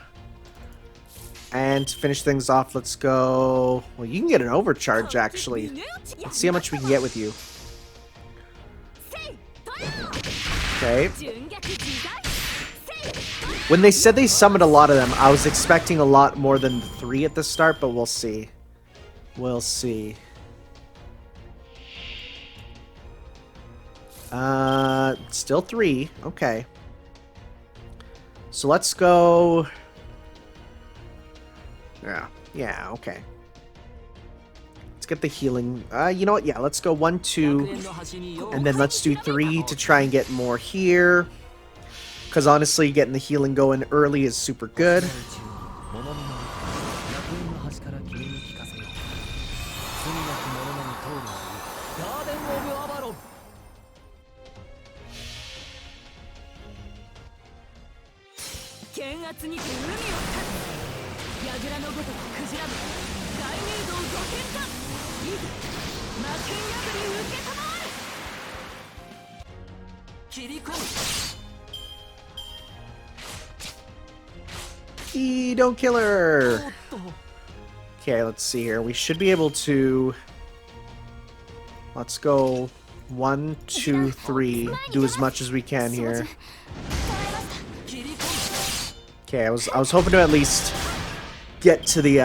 And to finish things off, let's go... Well, you can get an overcharge, actually. Let's see how much we can get with you. Okay. When they said they summoned a lot of them, I was expecting a lot more than 3 at the start, but we'll see. We'll see. Still 3. Okay. So let's go... Yeah, okay. Let's get the healing. You know what? Yeah, let's go 1, 2, and then let's do 3 to try and get more here. Because honestly, getting the healing going early is super good. Don't kill her! Okay, let's see here. We should be able to... Let's go 1, 2, 3. Do as much as we can here. Okay, I was hoping to at least get to the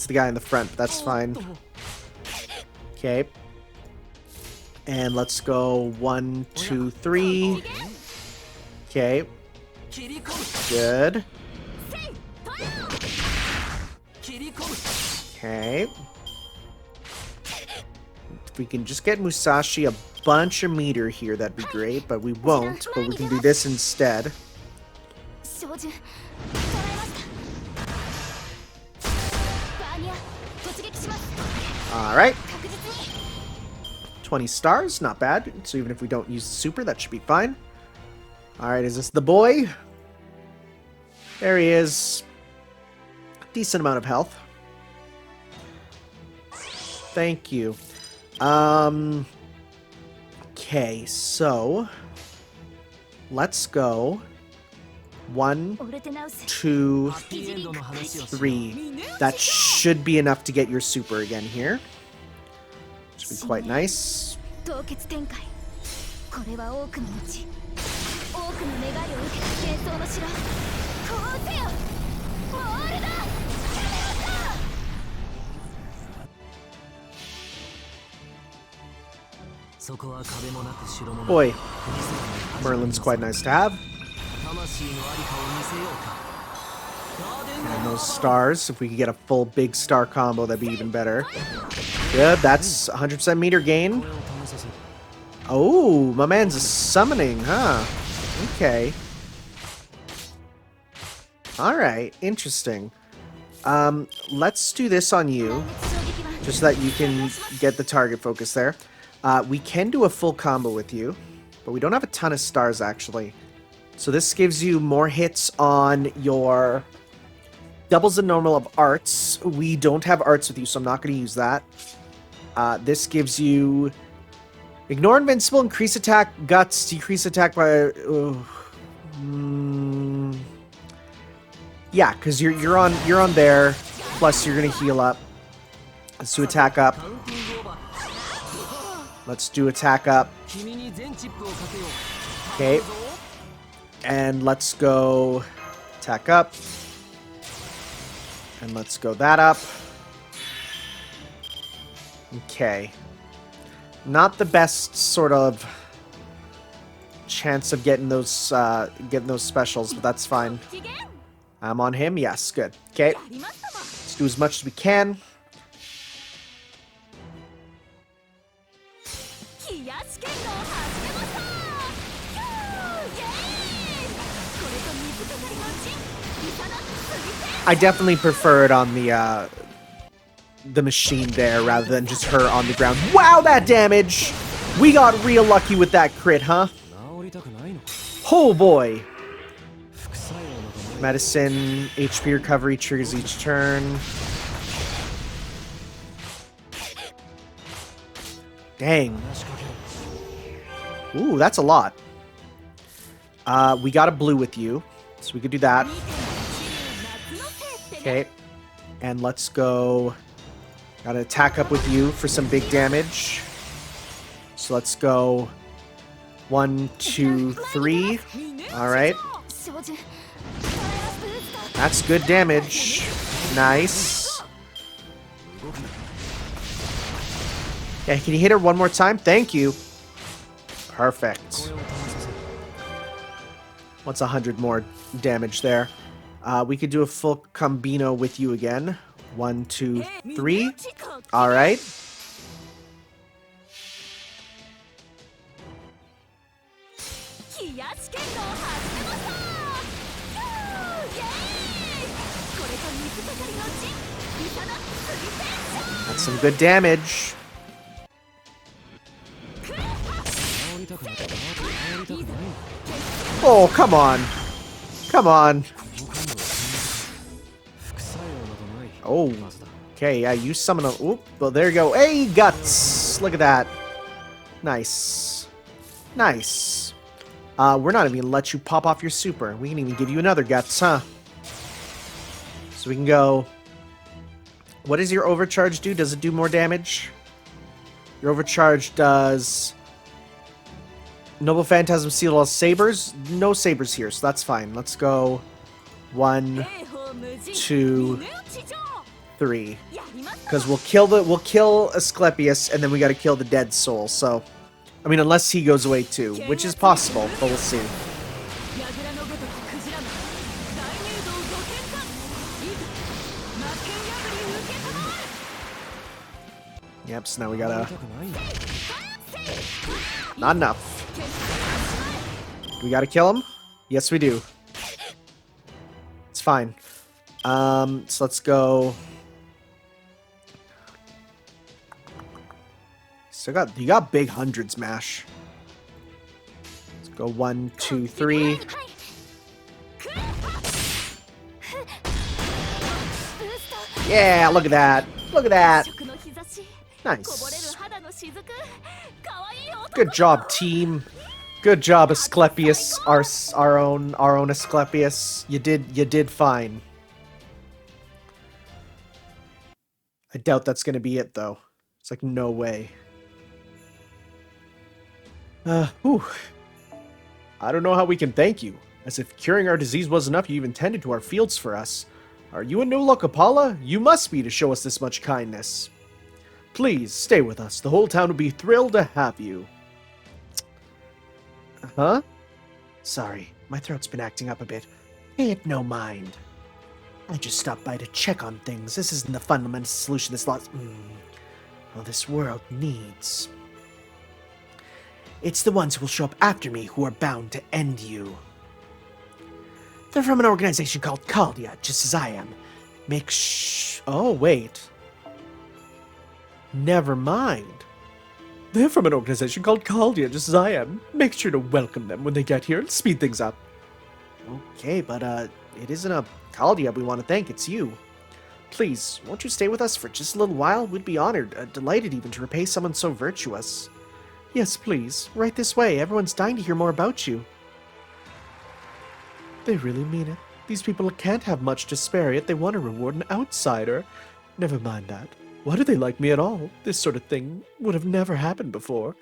guy in the front, but that's fine. Okay. And let's go 1, 2, 3. Okay. Good. Okay. If we can just get Musashi a bunch of meter here, that'd be great, but we won't. But we can do this instead. Alright. 20 stars, not bad. So even if we don't use the super, that should be fine. Alright, is this the boy? There he is. Decent amount of health. Thank you. Okay, so let's go 1, 2, 3. That should be enough to get your super again here. Should be quite nice. Boy, Merlin's quite nice to have. And those stars, if we could get a full big star combo, that'd be even better. Good, that's 100% meter gain. Oh, my man's summoning, huh? Okay. Alright, interesting. Let's do this on you, just so that you can get the target focus there. We can do a full combo with you, but we don't have a ton of stars, actually. So this gives you more hits on your doubles and normal of arts. We don't have arts with you, so I'm not going to use that. This gives you ignore invincible, increase attack, guts, decrease attack by... yeah, because you're on there, plus you're going to heal up. Let's do attack up. Let's do attack up. Okay. And let's go attack up. And let's go that up. Okay. Not the best sort of chance of getting those specials, but that's fine. I'm on him. Yes, good. Okay. Let's do as much as we can. I definitely prefer it on the machine there rather than just her on the ground. Wow, that damage! We got real lucky with that crit, huh? Oh boy! Medicine, HP recovery triggers each turn. Dang. Ooh, that's a lot. We got a blue with you, so we could do that. Okay. And let's go. Gotta attack up with you for some big damage. So let's go 1, 2, 3. Alright. That's good damage. Nice. Yeah, can you hit her one more time? Thank you. Perfect. What's 100 more damage there? We could do a full combino with you again. 1, 2, 3. Alright. That's some good damage. Oh, come on. Come on. Oh. Okay, yeah, you summon a... Oop, well, there you go. Hey, guts! Look at that. Nice. Nice. We're not even gonna let you pop off your super. We can even give you another guts, huh? So we can go... What does your overcharge do? Does it do more damage? Your overcharge does... Noble Phantasm Seal all sabers. No sabers here, so that's fine. Let's go 1, 2, 3. Because we'll kill Asclepius, and then we gotta kill the dead soul, so... I mean, unless he goes away too, which is possible, but we'll see. Yep, so now we gotta... Not enough. We gotta kill him? Yes, we do. It's fine. So let's go... You got big hundreds, Mash. Let's go 1, 2, 3. Yeah, look at that. Look at that. Nice. Good job, team. Good job, Asclepius. Our own Asclepius. You did fine. I doubt that's gonna be it though. It's like no way. Whew. I don't know how we can thank you. As if curing our disease was enough, you even tended to our fields for us. Are you a new Lokapala? You must be to show us this much kindness. Please, stay with us. The whole town would be thrilled to have you. Huh? Sorry, my throat's been acting up a bit. Pay it no mind. I just stopped by to check on things. This isn't the fundamental solution this this world needs. It's the ones who will show up after me who are bound to end you. They're from an organization called Caldia, just as I am. Oh, wait. Never mind. They're from an organization called Caldia, just as I am. Make sure to welcome them when they get here and speed things up. Okay, but, it isn't a Caldia we want to thank, it's you. Please, won't you stay with us for just a little while? We'd be honored, delighted even to repay someone so virtuous. Yes, please. Right this way. Everyone's dying to hear more about you. They really mean it. These people can't have much to spare, yet they want to reward an outsider. Never mind that. Why do they like me at all? This sort of thing would have never happened before.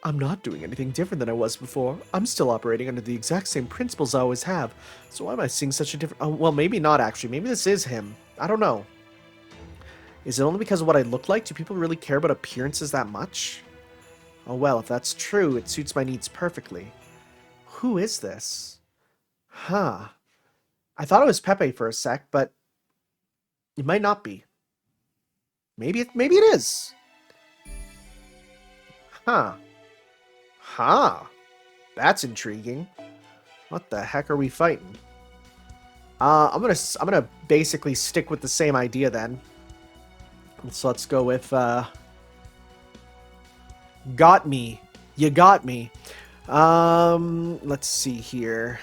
I'm not doing anything different than I was before. I'm still operating under the exact same principles I always have. So why am I seeing such a different... well, maybe not, actually. Maybe this is him. I don't know. Is it only because of what I look like? Do people really care about appearances that much? Oh well, if that's true, it suits my needs perfectly. Who is this? Huh. I thought it was Pepe for a sec, but it might not be. Maybe it is. Huh. Huh. That's intriguing. What the heck are we fighting? I'm gonna basically stick with the same idea then. So let's go with got me. You got me. Let's see here.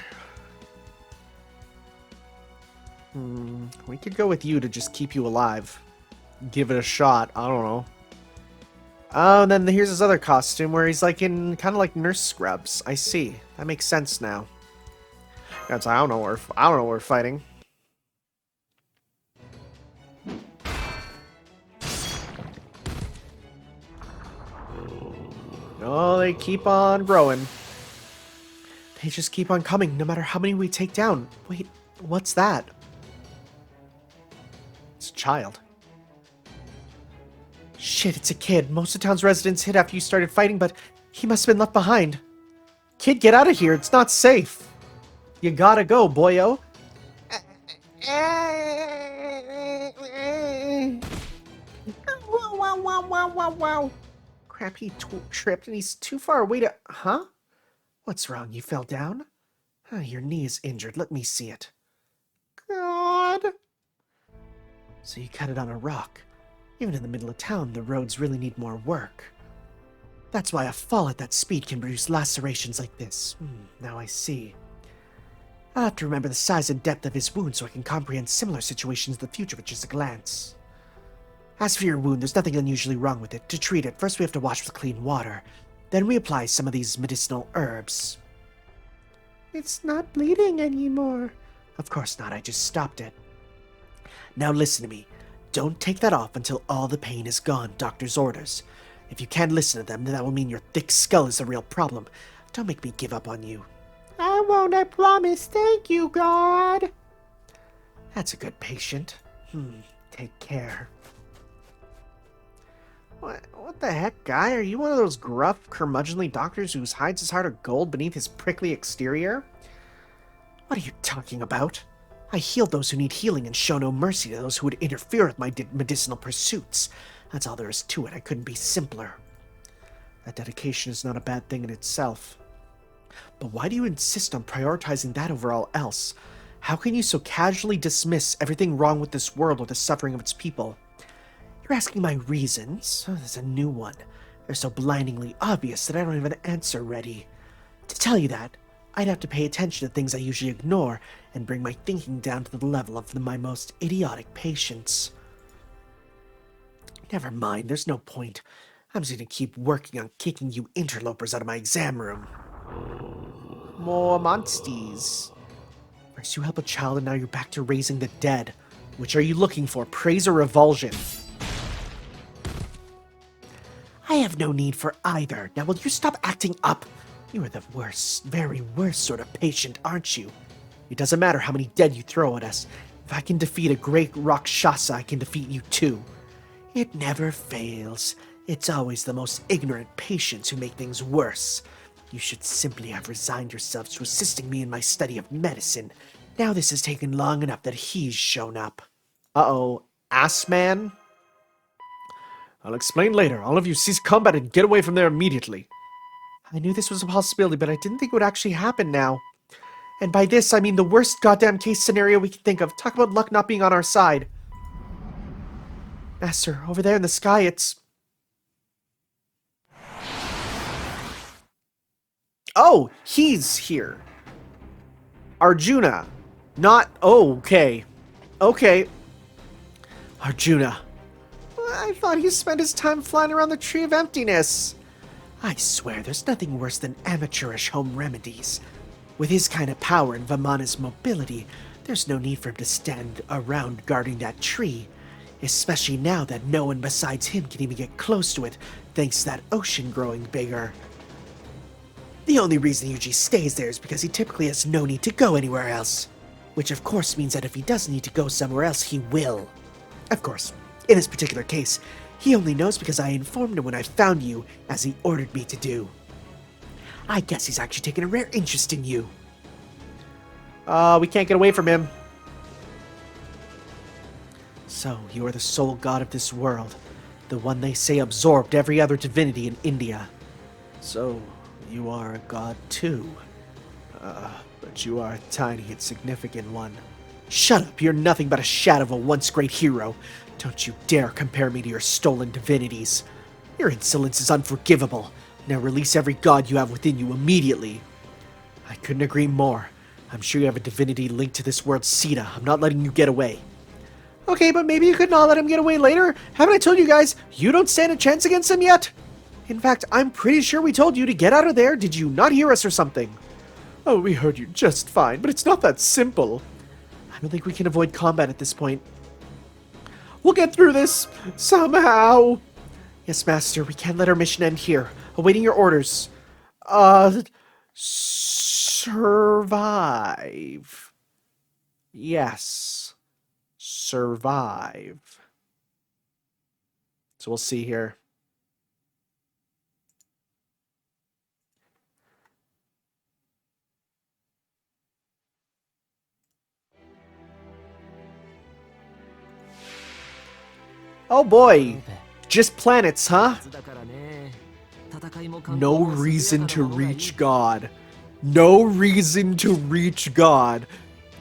We could go with you to just keep you alive. Give it a shot. I don't know. Oh, and then here's his other costume where he's like in kind of like nurse scrubs. I see. That makes sense now. I don't know what we're fighting. Oh, they keep on growing. They just keep on coming, no matter how many we take down. Wait, what's that? It's a child. Shit, it's a kid. Most of the town's residents hid after you started fighting, but he must have been left behind. Kid, get out of here. It's not safe. You gotta go, boyo. Wow. Crap, he tripped and he's too far away to... Huh? What's wrong? You fell down? Your knee is injured. Let me see it. God. So you cut it on a rock. Even in the middle of town, the roads really need more work. That's why a fall at that speed can produce lacerations like this. Now I see. I'll have to remember the size and depth of his wound so I can comprehend similar situations in the future with just a glance. As for your wound, there's nothing unusually wrong with it. To treat it, first we have to wash with clean water. Then we apply some of these medicinal herbs. It's not bleeding anymore. Of course not, I just stopped it. Now listen to me. Don't take that off until all the pain is gone, doctor's orders. If you can't listen to them, then that will mean your thick skull is the real problem. Don't make me give up on you. I won't, I promise. Thank you, God. That's a good patient. Take care. What the heck, guy? Are you one of those gruff, curmudgeonly doctors who hides his heart of gold beneath his prickly exterior? What are you talking about? I heal those who need healing and show no mercy to those who would interfere with my medicinal pursuits. That's all there is to it. I couldn't be simpler. That dedication is not a bad thing in itself. But why do you insist on prioritizing that over all else? How can you so casually dismiss everything wrong with this world or the suffering of its people? You're asking my reasons? Oh, there's a new one. They're so blindingly obvious that I don't have an answer ready. To tell you that, I'd have to pay attention to things I usually ignore and bring my thinking down to the level of my most idiotic patients. Never mind, there's no point. I'm just gonna keep working on kicking you interlopers out of my exam room. More monsties. First you help a child and now you're back to raising the dead. Which are you looking for, praise or revulsion? I have no need for either. Now will you stop acting up? You are the worst, very worst sort of patient, aren't you? It doesn't matter how many dead you throw at us. If I can defeat a great Rakshasa, I can defeat you too. It never fails. It's always the most ignorant patients who make things worse. You should simply have resigned yourselves to assisting me in my study of medicine. Now this has taken long enough that he's shown up. Uh-oh. Ass man? I'll explain later. All of you cease combat and get away from there immediately. I knew this was a possibility, but I didn't think it would actually happen now. And by this, I mean the worst goddamn case scenario we can think of. Talk about luck not being on our side. Master, over there in the sky, it's... Oh, he's here. Arjuna. Not... Oh, okay. Okay. Arjuna. I thought he spent his time flying around the Tree of Emptiness. I swear, there's nothing worse than amateurish home remedies. With his kind of power and Vamana's mobility, there's no need for him to stand around guarding that tree. Especially now that no one besides him can even get close to it, thanks to that ocean growing bigger. The only reason he usually stays there is because he typically has no need to go anywhere else. Which of course means that if he does need to go somewhere else, he will. Of course, in this particular case, he only knows because I informed him when I found you, as he ordered me to do. I guess he's actually taken a rare interest in you. We can't get away from him. So, you are the sole god of this world, the one they say absorbed every other divinity in India. So, you are a god too. But you are a tiny, insignificant one. Shut up, you're nothing but a shadow of a once great hero. Don't you dare compare me to your stolen divinities. Your insolence is unforgivable. Now release every god you have within you immediately. I couldn't agree more. I'm sure you have a divinity linked to this world's Sita. I'm not letting you get away. Okay, but maybe you could not let him get away later? Haven't I told you guys, you don't stand a chance against him yet? In fact, I'm pretty sure we told you to get out of there. Did you not hear us or something? Oh, we heard you just fine, but it's not that simple. I don't think we can avoid combat at this point. We'll get through this, somehow. Yes, Master, we can't let our mission end here. Awaiting your orders. Survive. Yes. Survive. So we'll see here. Oh boy. Just planets, huh? No reason to reach God. No reason to reach God.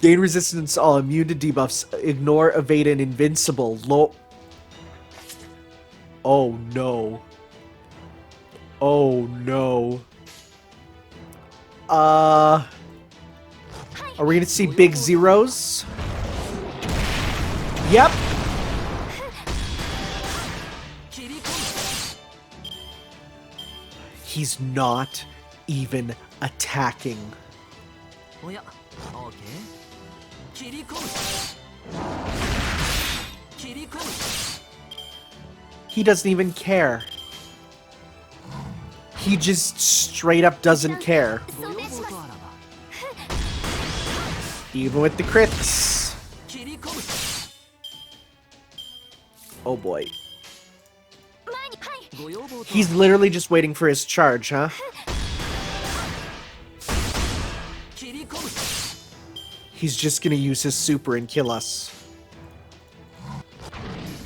Gain resistance all, immune to debuffs, ignore, evade, and invincible. Oh no. Oh no. Are we gonna see big zeros? Yep. He's not even attacking. He doesn't even care. He just straight up doesn't care. Even with the crits. Oh boy. He's literally just waiting for his charge, huh? He's just gonna use his super and kill us.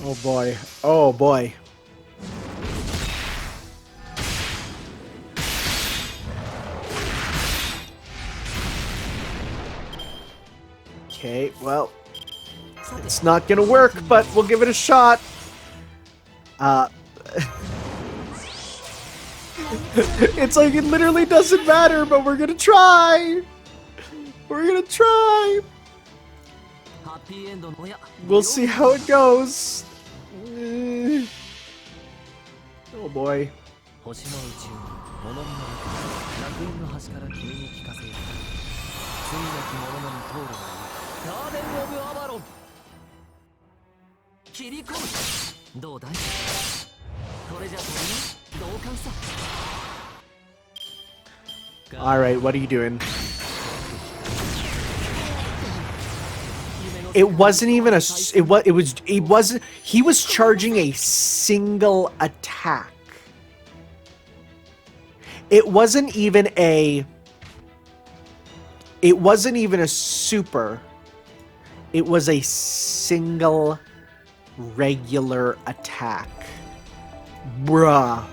Oh boy. Oh boy. Okay, well, it's not gonna work, but we'll give it a shot. It's like it literally doesn't matter, but we're gonna try. We're gonna try. We'll see how it goes. Oh boy. Alright, what are you doing? It wasn't even a... It wasn't... He was charging a single attack. It wasn't even a... It wasn't even a super. It was a single regular attack. Bruh.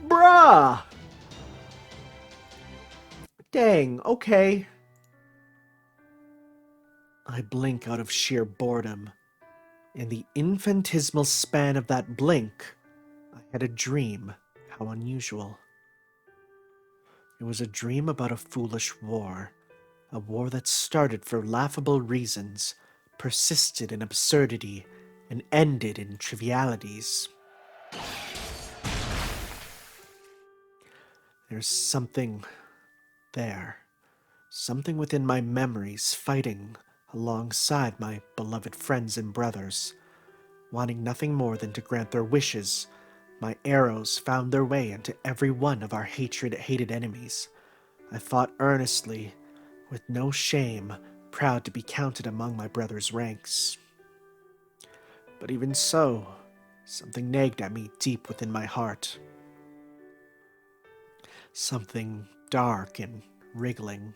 Bruh! Dang, okay. I blink out of sheer boredom. In the infinitesimal span of that blink, I had a dream. How unusual. It was a dream about a foolish war. A war that started for laughable reasons, persisted in absurdity, and ended in trivialities. There's something there. Something within my memories fighting alongside my beloved friends and brothers. Wanting nothing more than to grant their wishes, my arrows found their way into every one of our hated enemies. I fought earnestly, with no shame, proud to be counted among my brother's ranks. But even so, something nagged at me deep within my heart. Something dark and wriggling.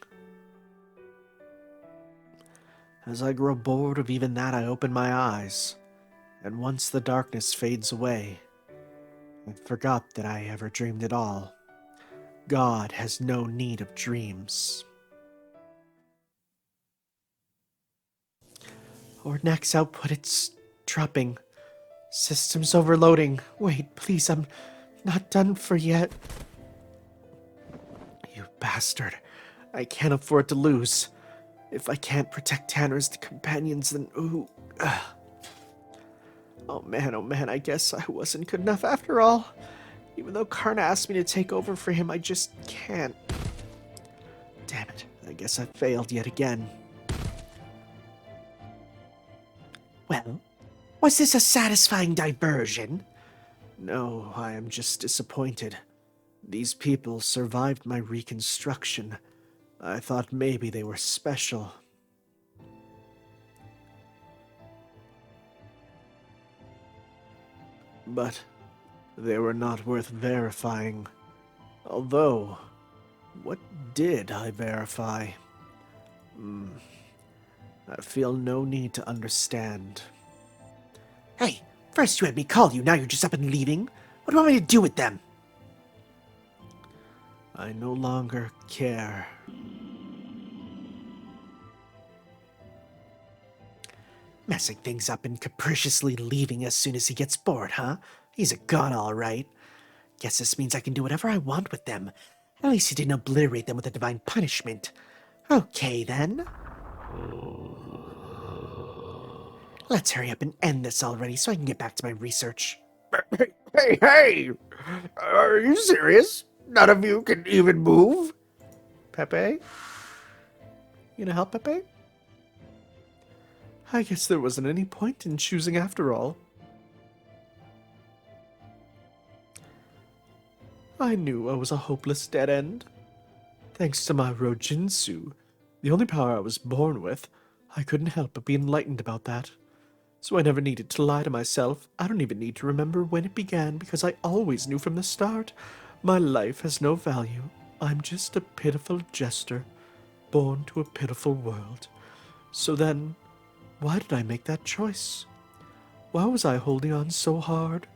As I grow bored of even that, I open my eyes, and once the darkness fades away, I forgot that I ever dreamed at all. God has no need of dreams. Our next output, it's dropping. Systems overloading. Wait, please, I'm not done for yet. You bastard. I can't afford to lose. If I can't protect Tanner's companions, then ooh. Oh man, I guess I wasn't good enough after all. Even though Karna asked me to take over for him, I just can't. Damn it, I guess I failed yet again. Well, was this a satisfying diversion? No, I am just disappointed. These people survived my reconstruction. I thought maybe they were special. But they were not worth verifying. Although, what did I verify? I feel no need to understand. Hey, first you had me call you, now you're just up and leaving? What do you want me to do with them? I no longer care. Messing things up and capriciously leaving as soon as he gets bored, huh? He's a god, all right. Guess this means I can do whatever I want with them. At least he didn't obliterate them with a divine punishment. Okay, then. Let's hurry up and end this already so I can get back to my research. Hey! Are you serious? None of you can even move? Pepe? You gonna help Pepe? I guess there wasn't any point in choosing after all. I knew I was a hopeless dead end. Thanks to my Rojinsu, the only power I was born with, I couldn't help but be enlightened about that. So I never needed to lie to myself. I don't even need to remember when it began because I always knew from the start. My life has no value. I'm just a pitiful jester, born to a pitiful world. So then, why did I make that choice? Why was I holding on so hard?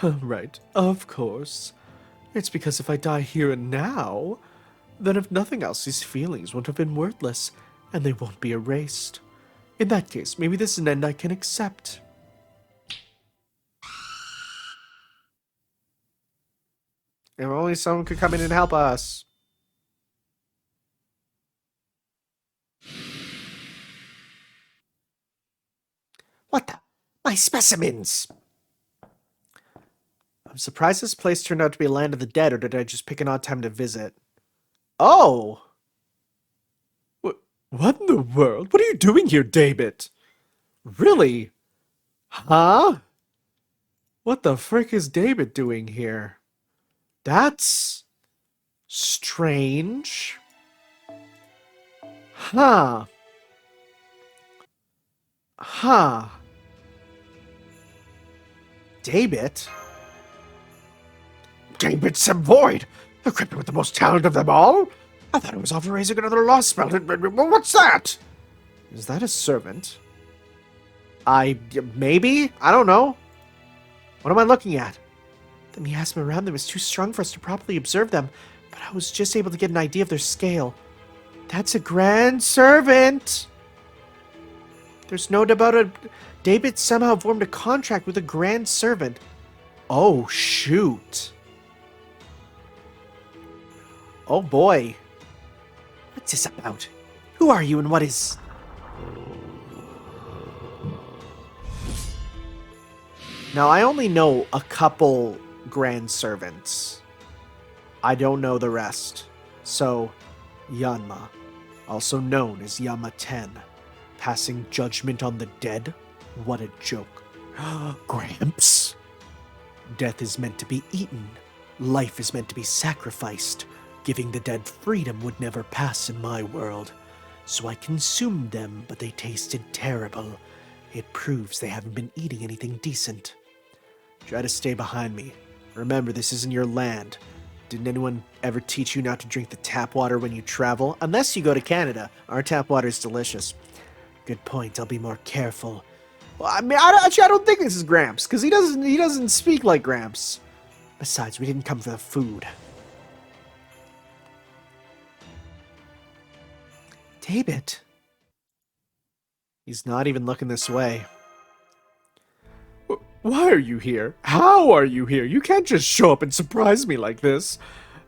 Right, of course. It's because if I die here and now, then if nothing else, these feelings won't have been worthless, and they won't be erased. In that case, maybe this is an end I can accept. If only someone could come in and help us. What the? My specimens! I'm surprised this place turned out to be a land of the dead, or did I just pick an odd time to visit? Oh! What in the world? What are you doing here, David? Really? Huh? What the frick is David doing here? That's strange. Huh. Huh. David? David Void, equipped with the most talented of them all? I thought it was off raising another Lostbelt. What's that? Is that a servant? Maybe? I don't know. What am I looking at? The miasma around them was too strong for us to properly observe them, but I was just able to get an idea of their scale. That's a grand servant! There's no doubt about it. David somehow formed a contract with a grand servant. Oh, shoot. Oh, boy. What's this about? Who are you and what is... Now, I only know a couple grand servants. I don't know the rest. So, Yanma, also known as Yama 10, passing judgment on the dead? What a joke. Gramps? Death is meant to be eaten. Life is meant to be sacrificed. Giving the dead freedom would never pass in my world. So I consumed them, but they tasted terrible. It proves they haven't been eating anything decent. Try to stay behind me. Remember, this isn't your land. Didn't anyone ever teach you not to drink the tap water when you travel? Unless you go to Canada. Our tap water is delicious. Good point. I'll be more careful. Well, I mean, I don't think this is Gramps, because he doesn't speak like Gramps. Besides, we didn't come for the food. David. He's not even looking this way. Why are you here? How are you here? You can't just show up and surprise me like this.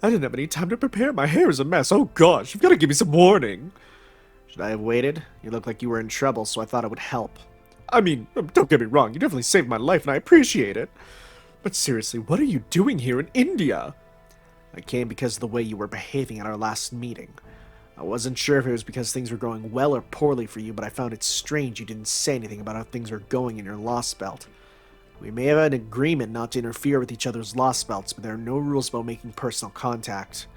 I didn't have any time to prepare. My hair is a mess. Oh gosh, you've got to give me some warning. Should I have waited? You look like you were in trouble, so I thought it would help. I mean, don't get me wrong, you definitely saved my life and I appreciate it. But seriously, what are you doing here in India? I came because of the way you were behaving at our last meeting. I wasn't sure if it was because things were going well or poorly for you, but I found it strange you didn't say anything about how things were going in your Lostbelt. We may have an agreement not to interfere with each other's Lostbelts, but there are no rules about making personal contact.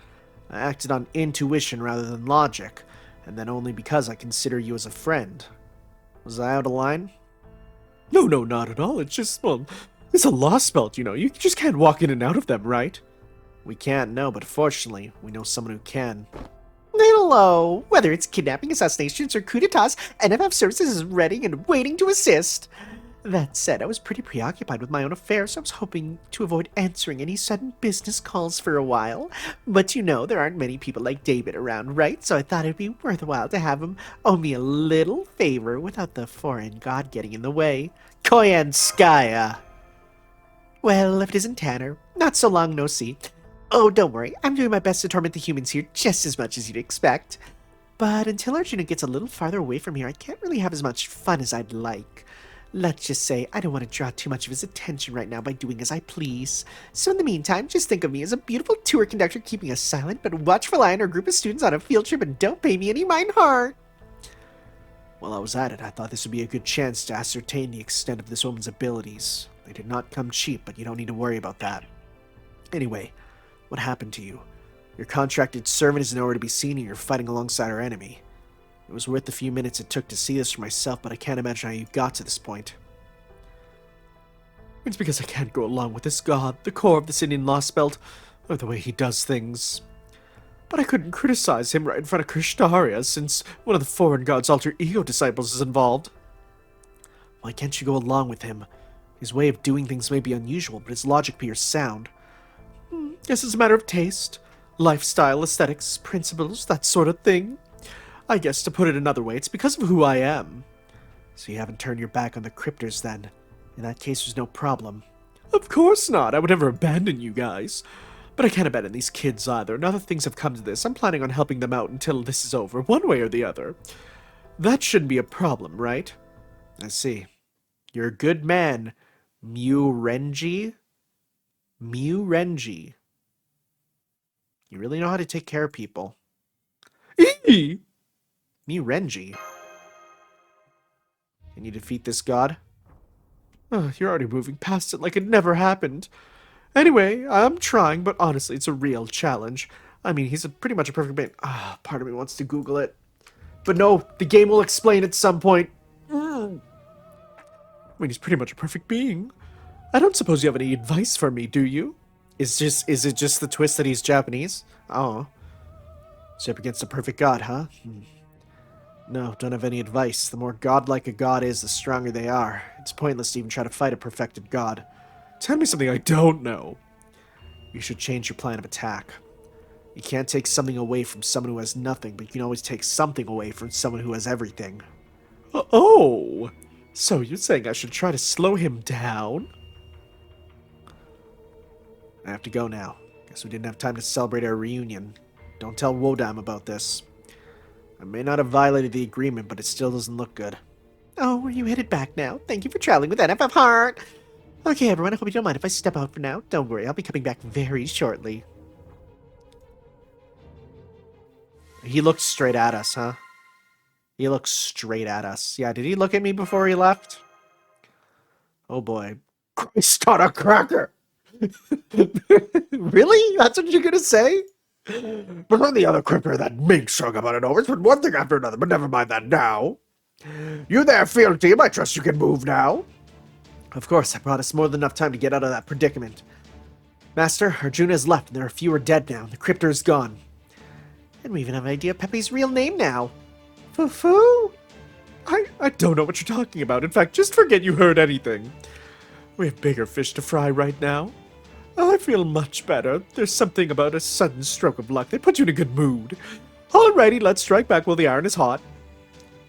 I acted on intuition rather than logic, and then only because I consider you as a friend. Was I out of line? No, not at all. It's just, well, it's a Lostbelt, you know. You just can't walk in and out of them, right? We can't, no, but fortunately, we know someone who can. Hello! Whether it's kidnapping, assassinations, or coup d'etats, NFF Services is ready and waiting to assist. That said, I was pretty preoccupied with my own affairs, so I was hoping to avoid answering any sudden business calls for a while. But you know, there aren't many people like David around, right? So I thought it'd be worthwhile to have him owe me a little favor without the foreign god getting in the way. Koyanskaya! Well, if it isn't Tanner, not so long no see. Oh, don't worry, I'm doing my best to torment the humans here just as much as you'd expect. But until Arjuna gets a little farther away from here, I can't really have as much fun as I'd like. Let's just say I don't want to draw too much of his attention right now by doing as I please. So in the meantime, just think of me as a beautiful tour conductor keeping a silent but watchful eye on our group of students on a field trip and don't pay me any mind heart. While I was at it, I thought this would be a good chance to ascertain the extent of this woman's abilities. They did not come cheap, but you don't need to worry about that. Anyway, what happened to you? Your contracted servant is nowhere to be seen and you're fighting alongside our enemy. It was worth the few minutes it took to see this for myself, but I can't imagine how you got to this point. It's because I can't go along with this god, the core of this Indian Lostbelt, or the way he does things. But I couldn't criticize him right in front of Krishtaria, since one of the foreign god's alter ego disciples is involved. Why can't you go along with him? His way of doing things may be unusual, but his logic appears sound. Guess it's a matter of taste, lifestyle, aesthetics, principles, that sort of thing. I guess, to put it another way, it's because of who I am. So you haven't turned your back on the cryptors, then? In that case, there's no problem. Of course not. I would never abandon you guys. But I can't abandon these kids either. Now that things have come to this, I'm planning on helping them out until this is over, one way or the other. That shouldn't be a problem, right? I see. You're a good man, Murenji? Murenji. You really know how to take care of people. Eee! Murenji. Can you defeat this god? You're already moving past it like it never happened. Anyway, I'm trying, but honestly, it's a real challenge. I mean, he's pretty much a perfect man. Part of me wants to Google it. But no, the game will explain at some point. I mean, he's pretty much a perfect being. I don't suppose you have any advice for me, do you? Is it just the twist that he's Japanese? Oh. So up against a perfect god, huh? No, don't have any advice. The more godlike a god is, the stronger they are. It's pointless to even try to fight a perfected god. Tell me something I don't know. You should change your plan of attack. You can't take something away from someone who has nothing, but you can always take something away from someone who has everything. Oh! So you're saying I should try to slow him down? I have to go now. Guess we didn't have time to celebrate our reunion. Don't tell Wodam about this. I may not have violated the agreement, but it still doesn't look good. Oh, are you headed back now? Thank you for traveling with NFF Heart! Okay, everyone, I hope you don't mind if I step out for now. Don't worry, I'll be coming back very shortly. He looked straight at us, huh? He looked straight at us. Yeah, did he look at me before he left? Oh boy. Christ on a cracker! Really? That's what you're gonna say? But on the other crypter, that mink strung about it over. It's been one thing after another, but never mind that now. You there, field team? I trust you can move now. Of course, I brought us more than enough time to get out of that predicament. Master, Arjuna has left, and there are fewer dead now. The cryptor is gone. And we even have an idea of Pepe's real name now. Foo-foo? I don't know what you're talking about. In fact, just forget you heard anything. We have bigger fish to fry right now. I feel much better. There's something about a sudden stroke of luck that puts you in a good mood. Alrighty, let's strike back while the iron is hot.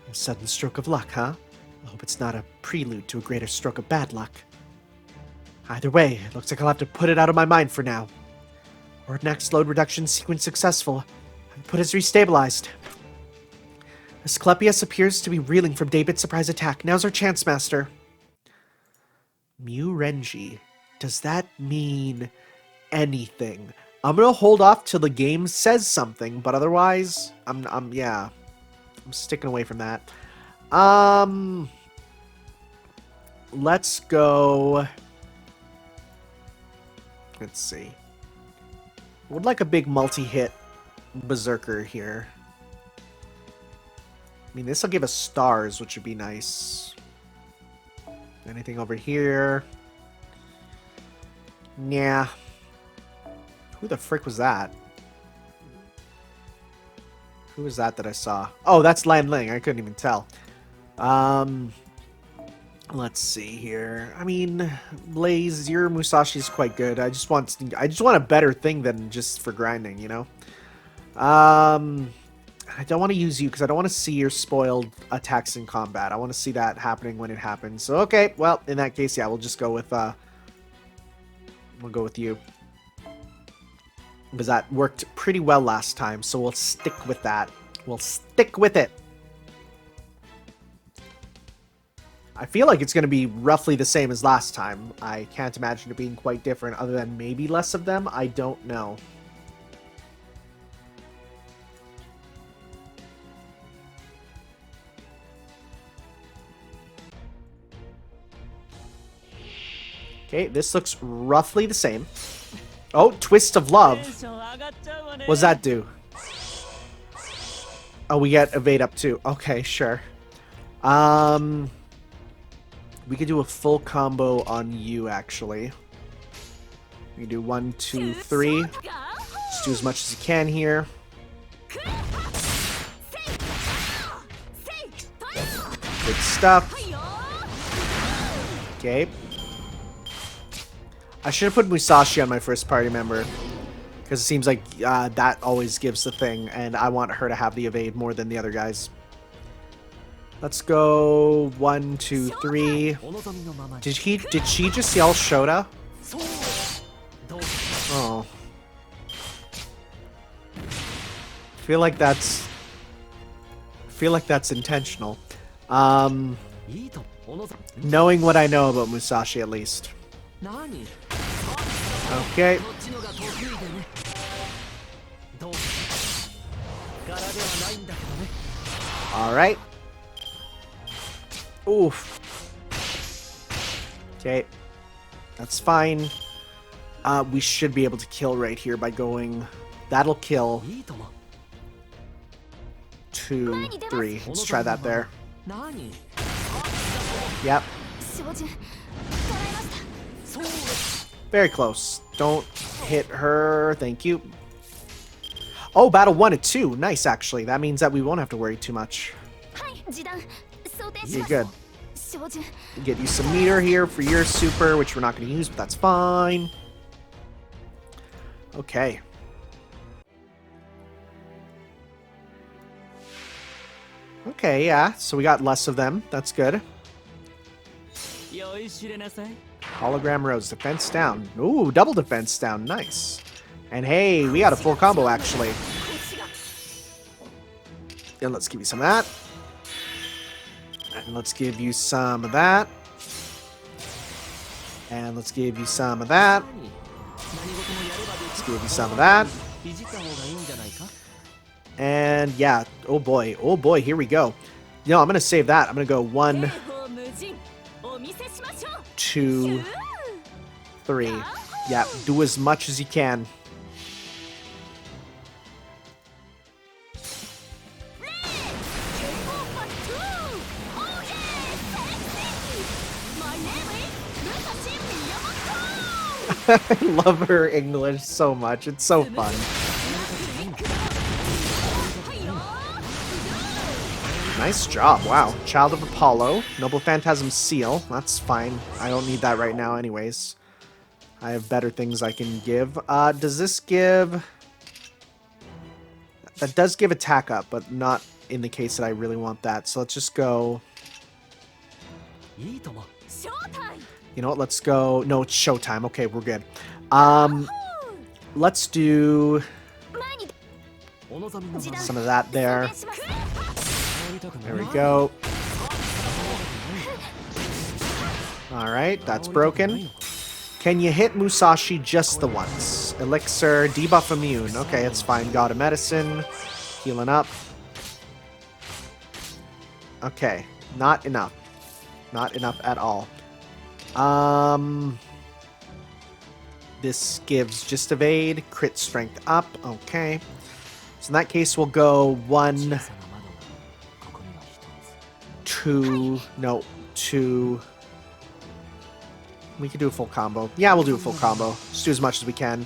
A sudden stroke of luck, huh? I hope it's not a prelude to a greater stroke of bad luck. Either way, it looks like I'll have to put it out of my mind for now. Ordinax load reduction sequence successful. Output is restabilized. Asclepius appears to be reeling from David's surprise attack. Now's our chance, Master. Murenji. Does that mean anything? I'm gonna hold off till the game says something, but otherwise, I'm sticking away from that. let's go. Let's see. Would like a big multi-hit berserker here. I mean, this will give us stars, which would be nice. Anything over here? Nah. Who the frick was that? Who was that I saw? Oh, that's Lan Ling. I couldn't even tell. Let's see here. I mean, Blaze, your Musashi is quite good. I just want a better thing than just for grinding, you know? I don't want to use you because I don't want to see your spoiled attacks in combat. I want to see that happening when it happens. So, okay. Well, in that case, yeah, we'll just go with, we'll go with you. Because that worked pretty well last time, so we'll stick with that. We'll stick with it. I feel like it's going to be roughly the same as last time. I can't imagine it being quite different, other than maybe less of them. I don't know. Okay, this looks roughly the same. Oh, Twist of Love. What's that do? Oh, we get Evade up too. Okay, sure. We could do a full combo on you, actually. We can do 1, 2, 3. Just do as much as you can here. Good stuff. Okay. I should have put Musashi on my first party member. Because it seems like that always gives the thing. And I want her to have the evade more than the other guys. Let's go 1, 2, 3. Did she just yell Shota? Oh. I feel like that's intentional. Knowing what I know about Musashi at least. Okay. Alright. Oof. Okay. That's fine. We should be able to kill right here by going... That'll kill. 2, 3. Let's try that there. Yep. Very close. Don't hit her. Thank you. Oh, battle 1 at 2. Nice, actually. That means that we won't have to worry too much. You're good. Get you some meter here for your super, which we're not going to use, but that's fine. Okay. Okay, yeah. So we got less of them. That's good. Hologram Rose. Defense down. Ooh, double defense down. Nice. And hey, we got a full combo, actually. And let's give you some of that. And let's give you some of that. And let's give you some of that. Let's give you some of that. And yeah, oh boy, here we go. You know, I'm going to save that. I'm going to go 1, 2, 3. Yeah, do as much as you can. I love her English so much. It's so fun. Nice job. Wow. Child of Apollo. Noble Phantasm Seal. That's fine. I don't need that right now anyways. I have better things I can give. Does this give... That does give attack up, but not in the case that I really want that. So let's just go... You know what? Let's go... No, it's showtime. Okay, we're good. Let's do... some of that there. There we go. Alright, that's broken. Can you hit Musashi just the once? Elixir, debuff immune. Okay, it's fine. God of Medicine. Healing up. Okay, not enough. Not enough at all. This gives just evade, crit strength up. Okay. So in that case, we'll go 1, 2, no, 2. We can do a full combo. Yeah, we'll do a full combo. Just do as much as we can.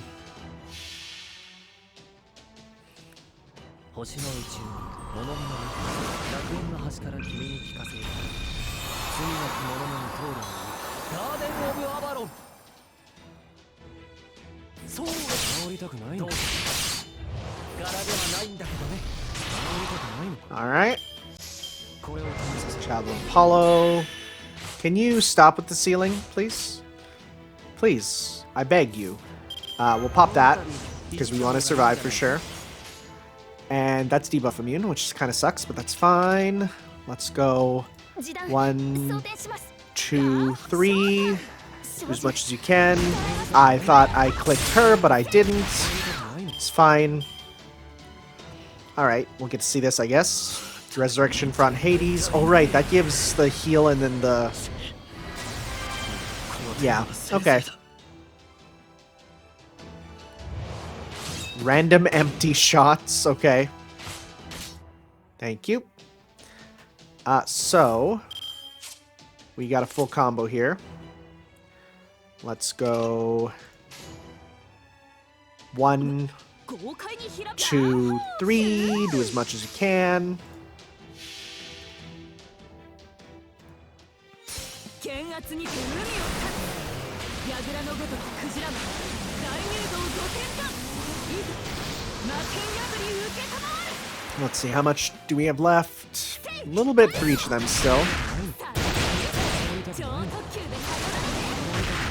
Alright. Child of Apollo. Can you stop with the ceiling, please? Please. I beg you. We'll pop that, because we want to survive for sure. And that's debuff immune, which kind of sucks, but that's fine. Let's go 1, 2, 3. Do as much as you can. I thought I clicked her, but I didn't. It's fine. Alright, we'll get to see this, I guess. Resurrection Front Hades. Oh, right, that gives the heal and then the... Yeah, okay. Random empty shots, okay. Thank you. So... we got a full combo here. Let's go... 1, 2, 3. Do as much as you can. Let's see, how much do we have left? A little bit for each of them still.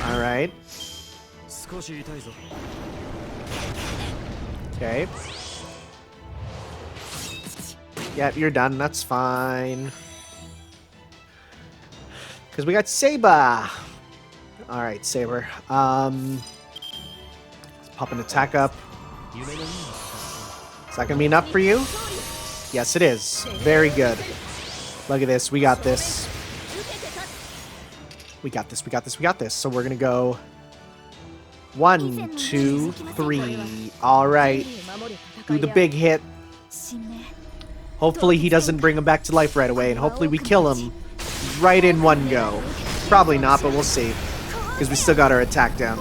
Alright. Okay. Yeah, you're done. That's fine. Because we got Saber. Alright, Saber. Let's pop an attack up. Is that going to be enough for you? Yes, it is. Very good. Look at this. We got this. We got this. We got this. We got this. So we're going to go 1, 2, 3. Alright. Do the big hit. Hopefully he doesn't bring him back to life right away, and hopefully we kill him right in one go. Probably not, but we'll see. Because we still got our attack down.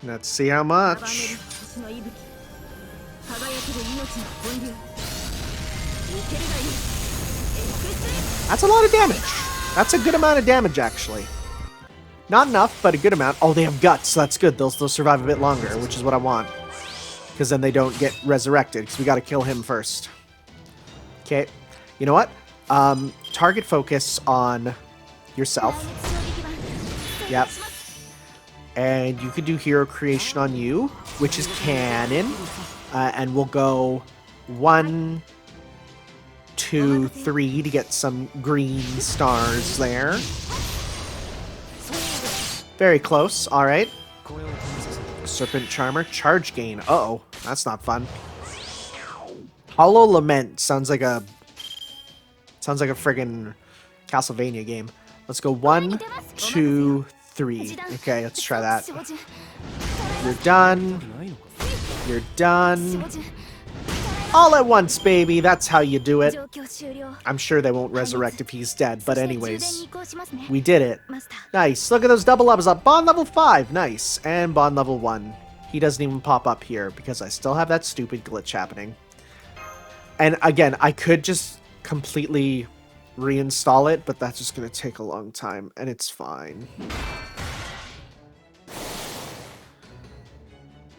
Let's see how much. That's a lot of damage. That's a good amount of damage, actually. Not enough, but a good amount. Oh, they have guts, so that's good. They'll survive a bit longer, which is what I want. Because then they don't get resurrected, because we got to kill him first. Okay. You know what? Target focus on yourself. Yep. And you could do hero creation on you, which is canon. And we'll go 1, 2, 3 to get some green stars there. Very close. All right. Serpent Charmer. Charge gain. Uh-oh. That's not fun. Hollow Lament. Sounds like a friggin' Castlevania game. Let's go 1, 2, 3. Okay, let's try that. You're done. You're done. All at once, baby. That's how you do it. I'm sure they won't resurrect if he's dead, but anyways. We did it. Nice. Look at those double levels up. Bond level 5. Nice. And bond level 1. He doesn't even pop up here because I still have that stupid glitch happening. And again, I could just completely reinstall it, but that's just going to take a long time, and it's fine.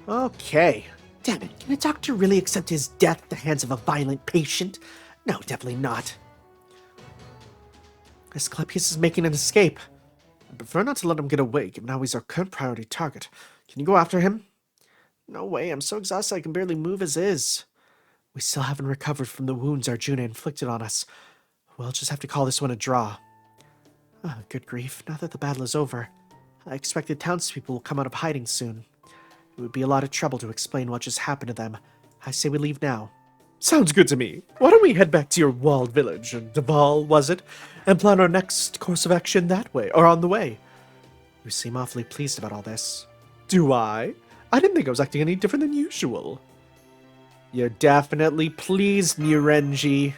Okay. Damn it, can a doctor really accept his death at the hands of a violent patient? No, definitely not. Asclepius is making an escape. I prefer not to let him get away, given how he's our current priority target. Can you go after him? No way, I'm so exhausted I can barely move as is. We still haven't recovered from the wounds Arjuna inflicted on us. We'll just have to call this one a draw. Ah, good grief. Now that the battle is over, I expected townspeople will come out of hiding soon. It would be a lot of trouble to explain what just happened to them. I say we leave now. Sounds good to me. Why don't we head back to your walled village, Deval, was it? And plan our next course of action that way, or on the way. You seem awfully pleased about all this. Do I? I didn't think I was acting any different than usual. You're definitely pleased, Murenji.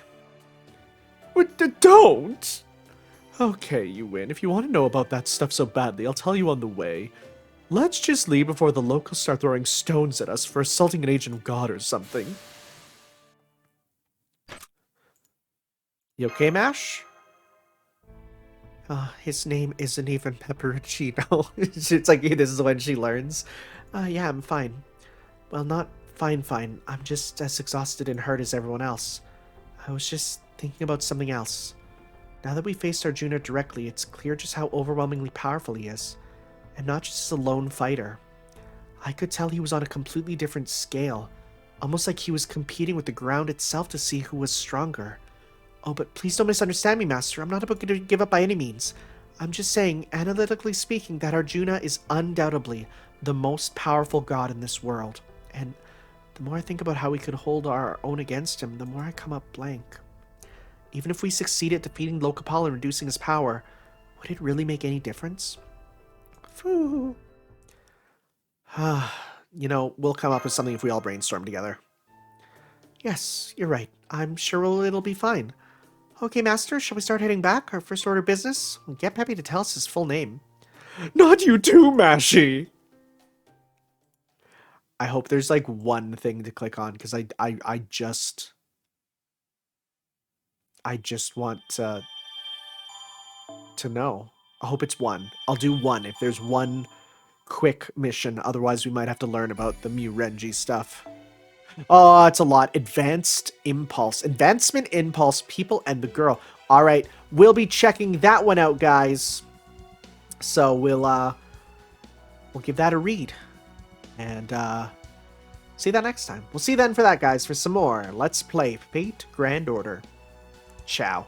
What? Don't! Okay, you win. If you want to know about that stuff so badly, I'll tell you on the way. Let's just leave before the locals start throwing stones at us for assaulting an agent of God or something. You okay, Mash? His name isn't even Pepperoncino. It's like, this is when she learns. Yeah, I'm fine. Well, not fine. I'm just as exhausted and hurt as everyone else. I was just thinking about something else. Now that we faced Arjuna directly, it's clear just how overwhelmingly powerful he is. And not just as a lone fighter. I could tell he was on a completely different scale. Almost like he was competing with the ground itself to see who was stronger. Oh, but please don't misunderstand me, Master. I'm not about to give up by any means. I'm just saying, analytically speaking, that Arjuna is undoubtedly the most powerful god in this world. And the more I think about how we could hold our own against him, the more I come up blank. Even if we succeed at defeating Lokapal and reducing his power, would it really make any difference? Phew. You know, we'll come up with something if we all brainstorm together. Yes, you're right. I'm sure it'll be fine. Okay, Master, shall we start heading back? Our first order of business? Get Peppy to tell us his full name. Not you too, Mashy! I hope there's like one thing to click on, because I just want to know. I hope it's one. I'll do one if there's one quick mission. Otherwise, we might have to learn about the Murenji stuff. Oh, it's a lot. Advanced Impulse. Advancement Impulse, People, and the Girl. All right, we'll be checking that one out, guys. So we'll give that a read. And see that next time. We'll see you then for that, guys, for some more Let's Play Fate Grand Order. Ciao.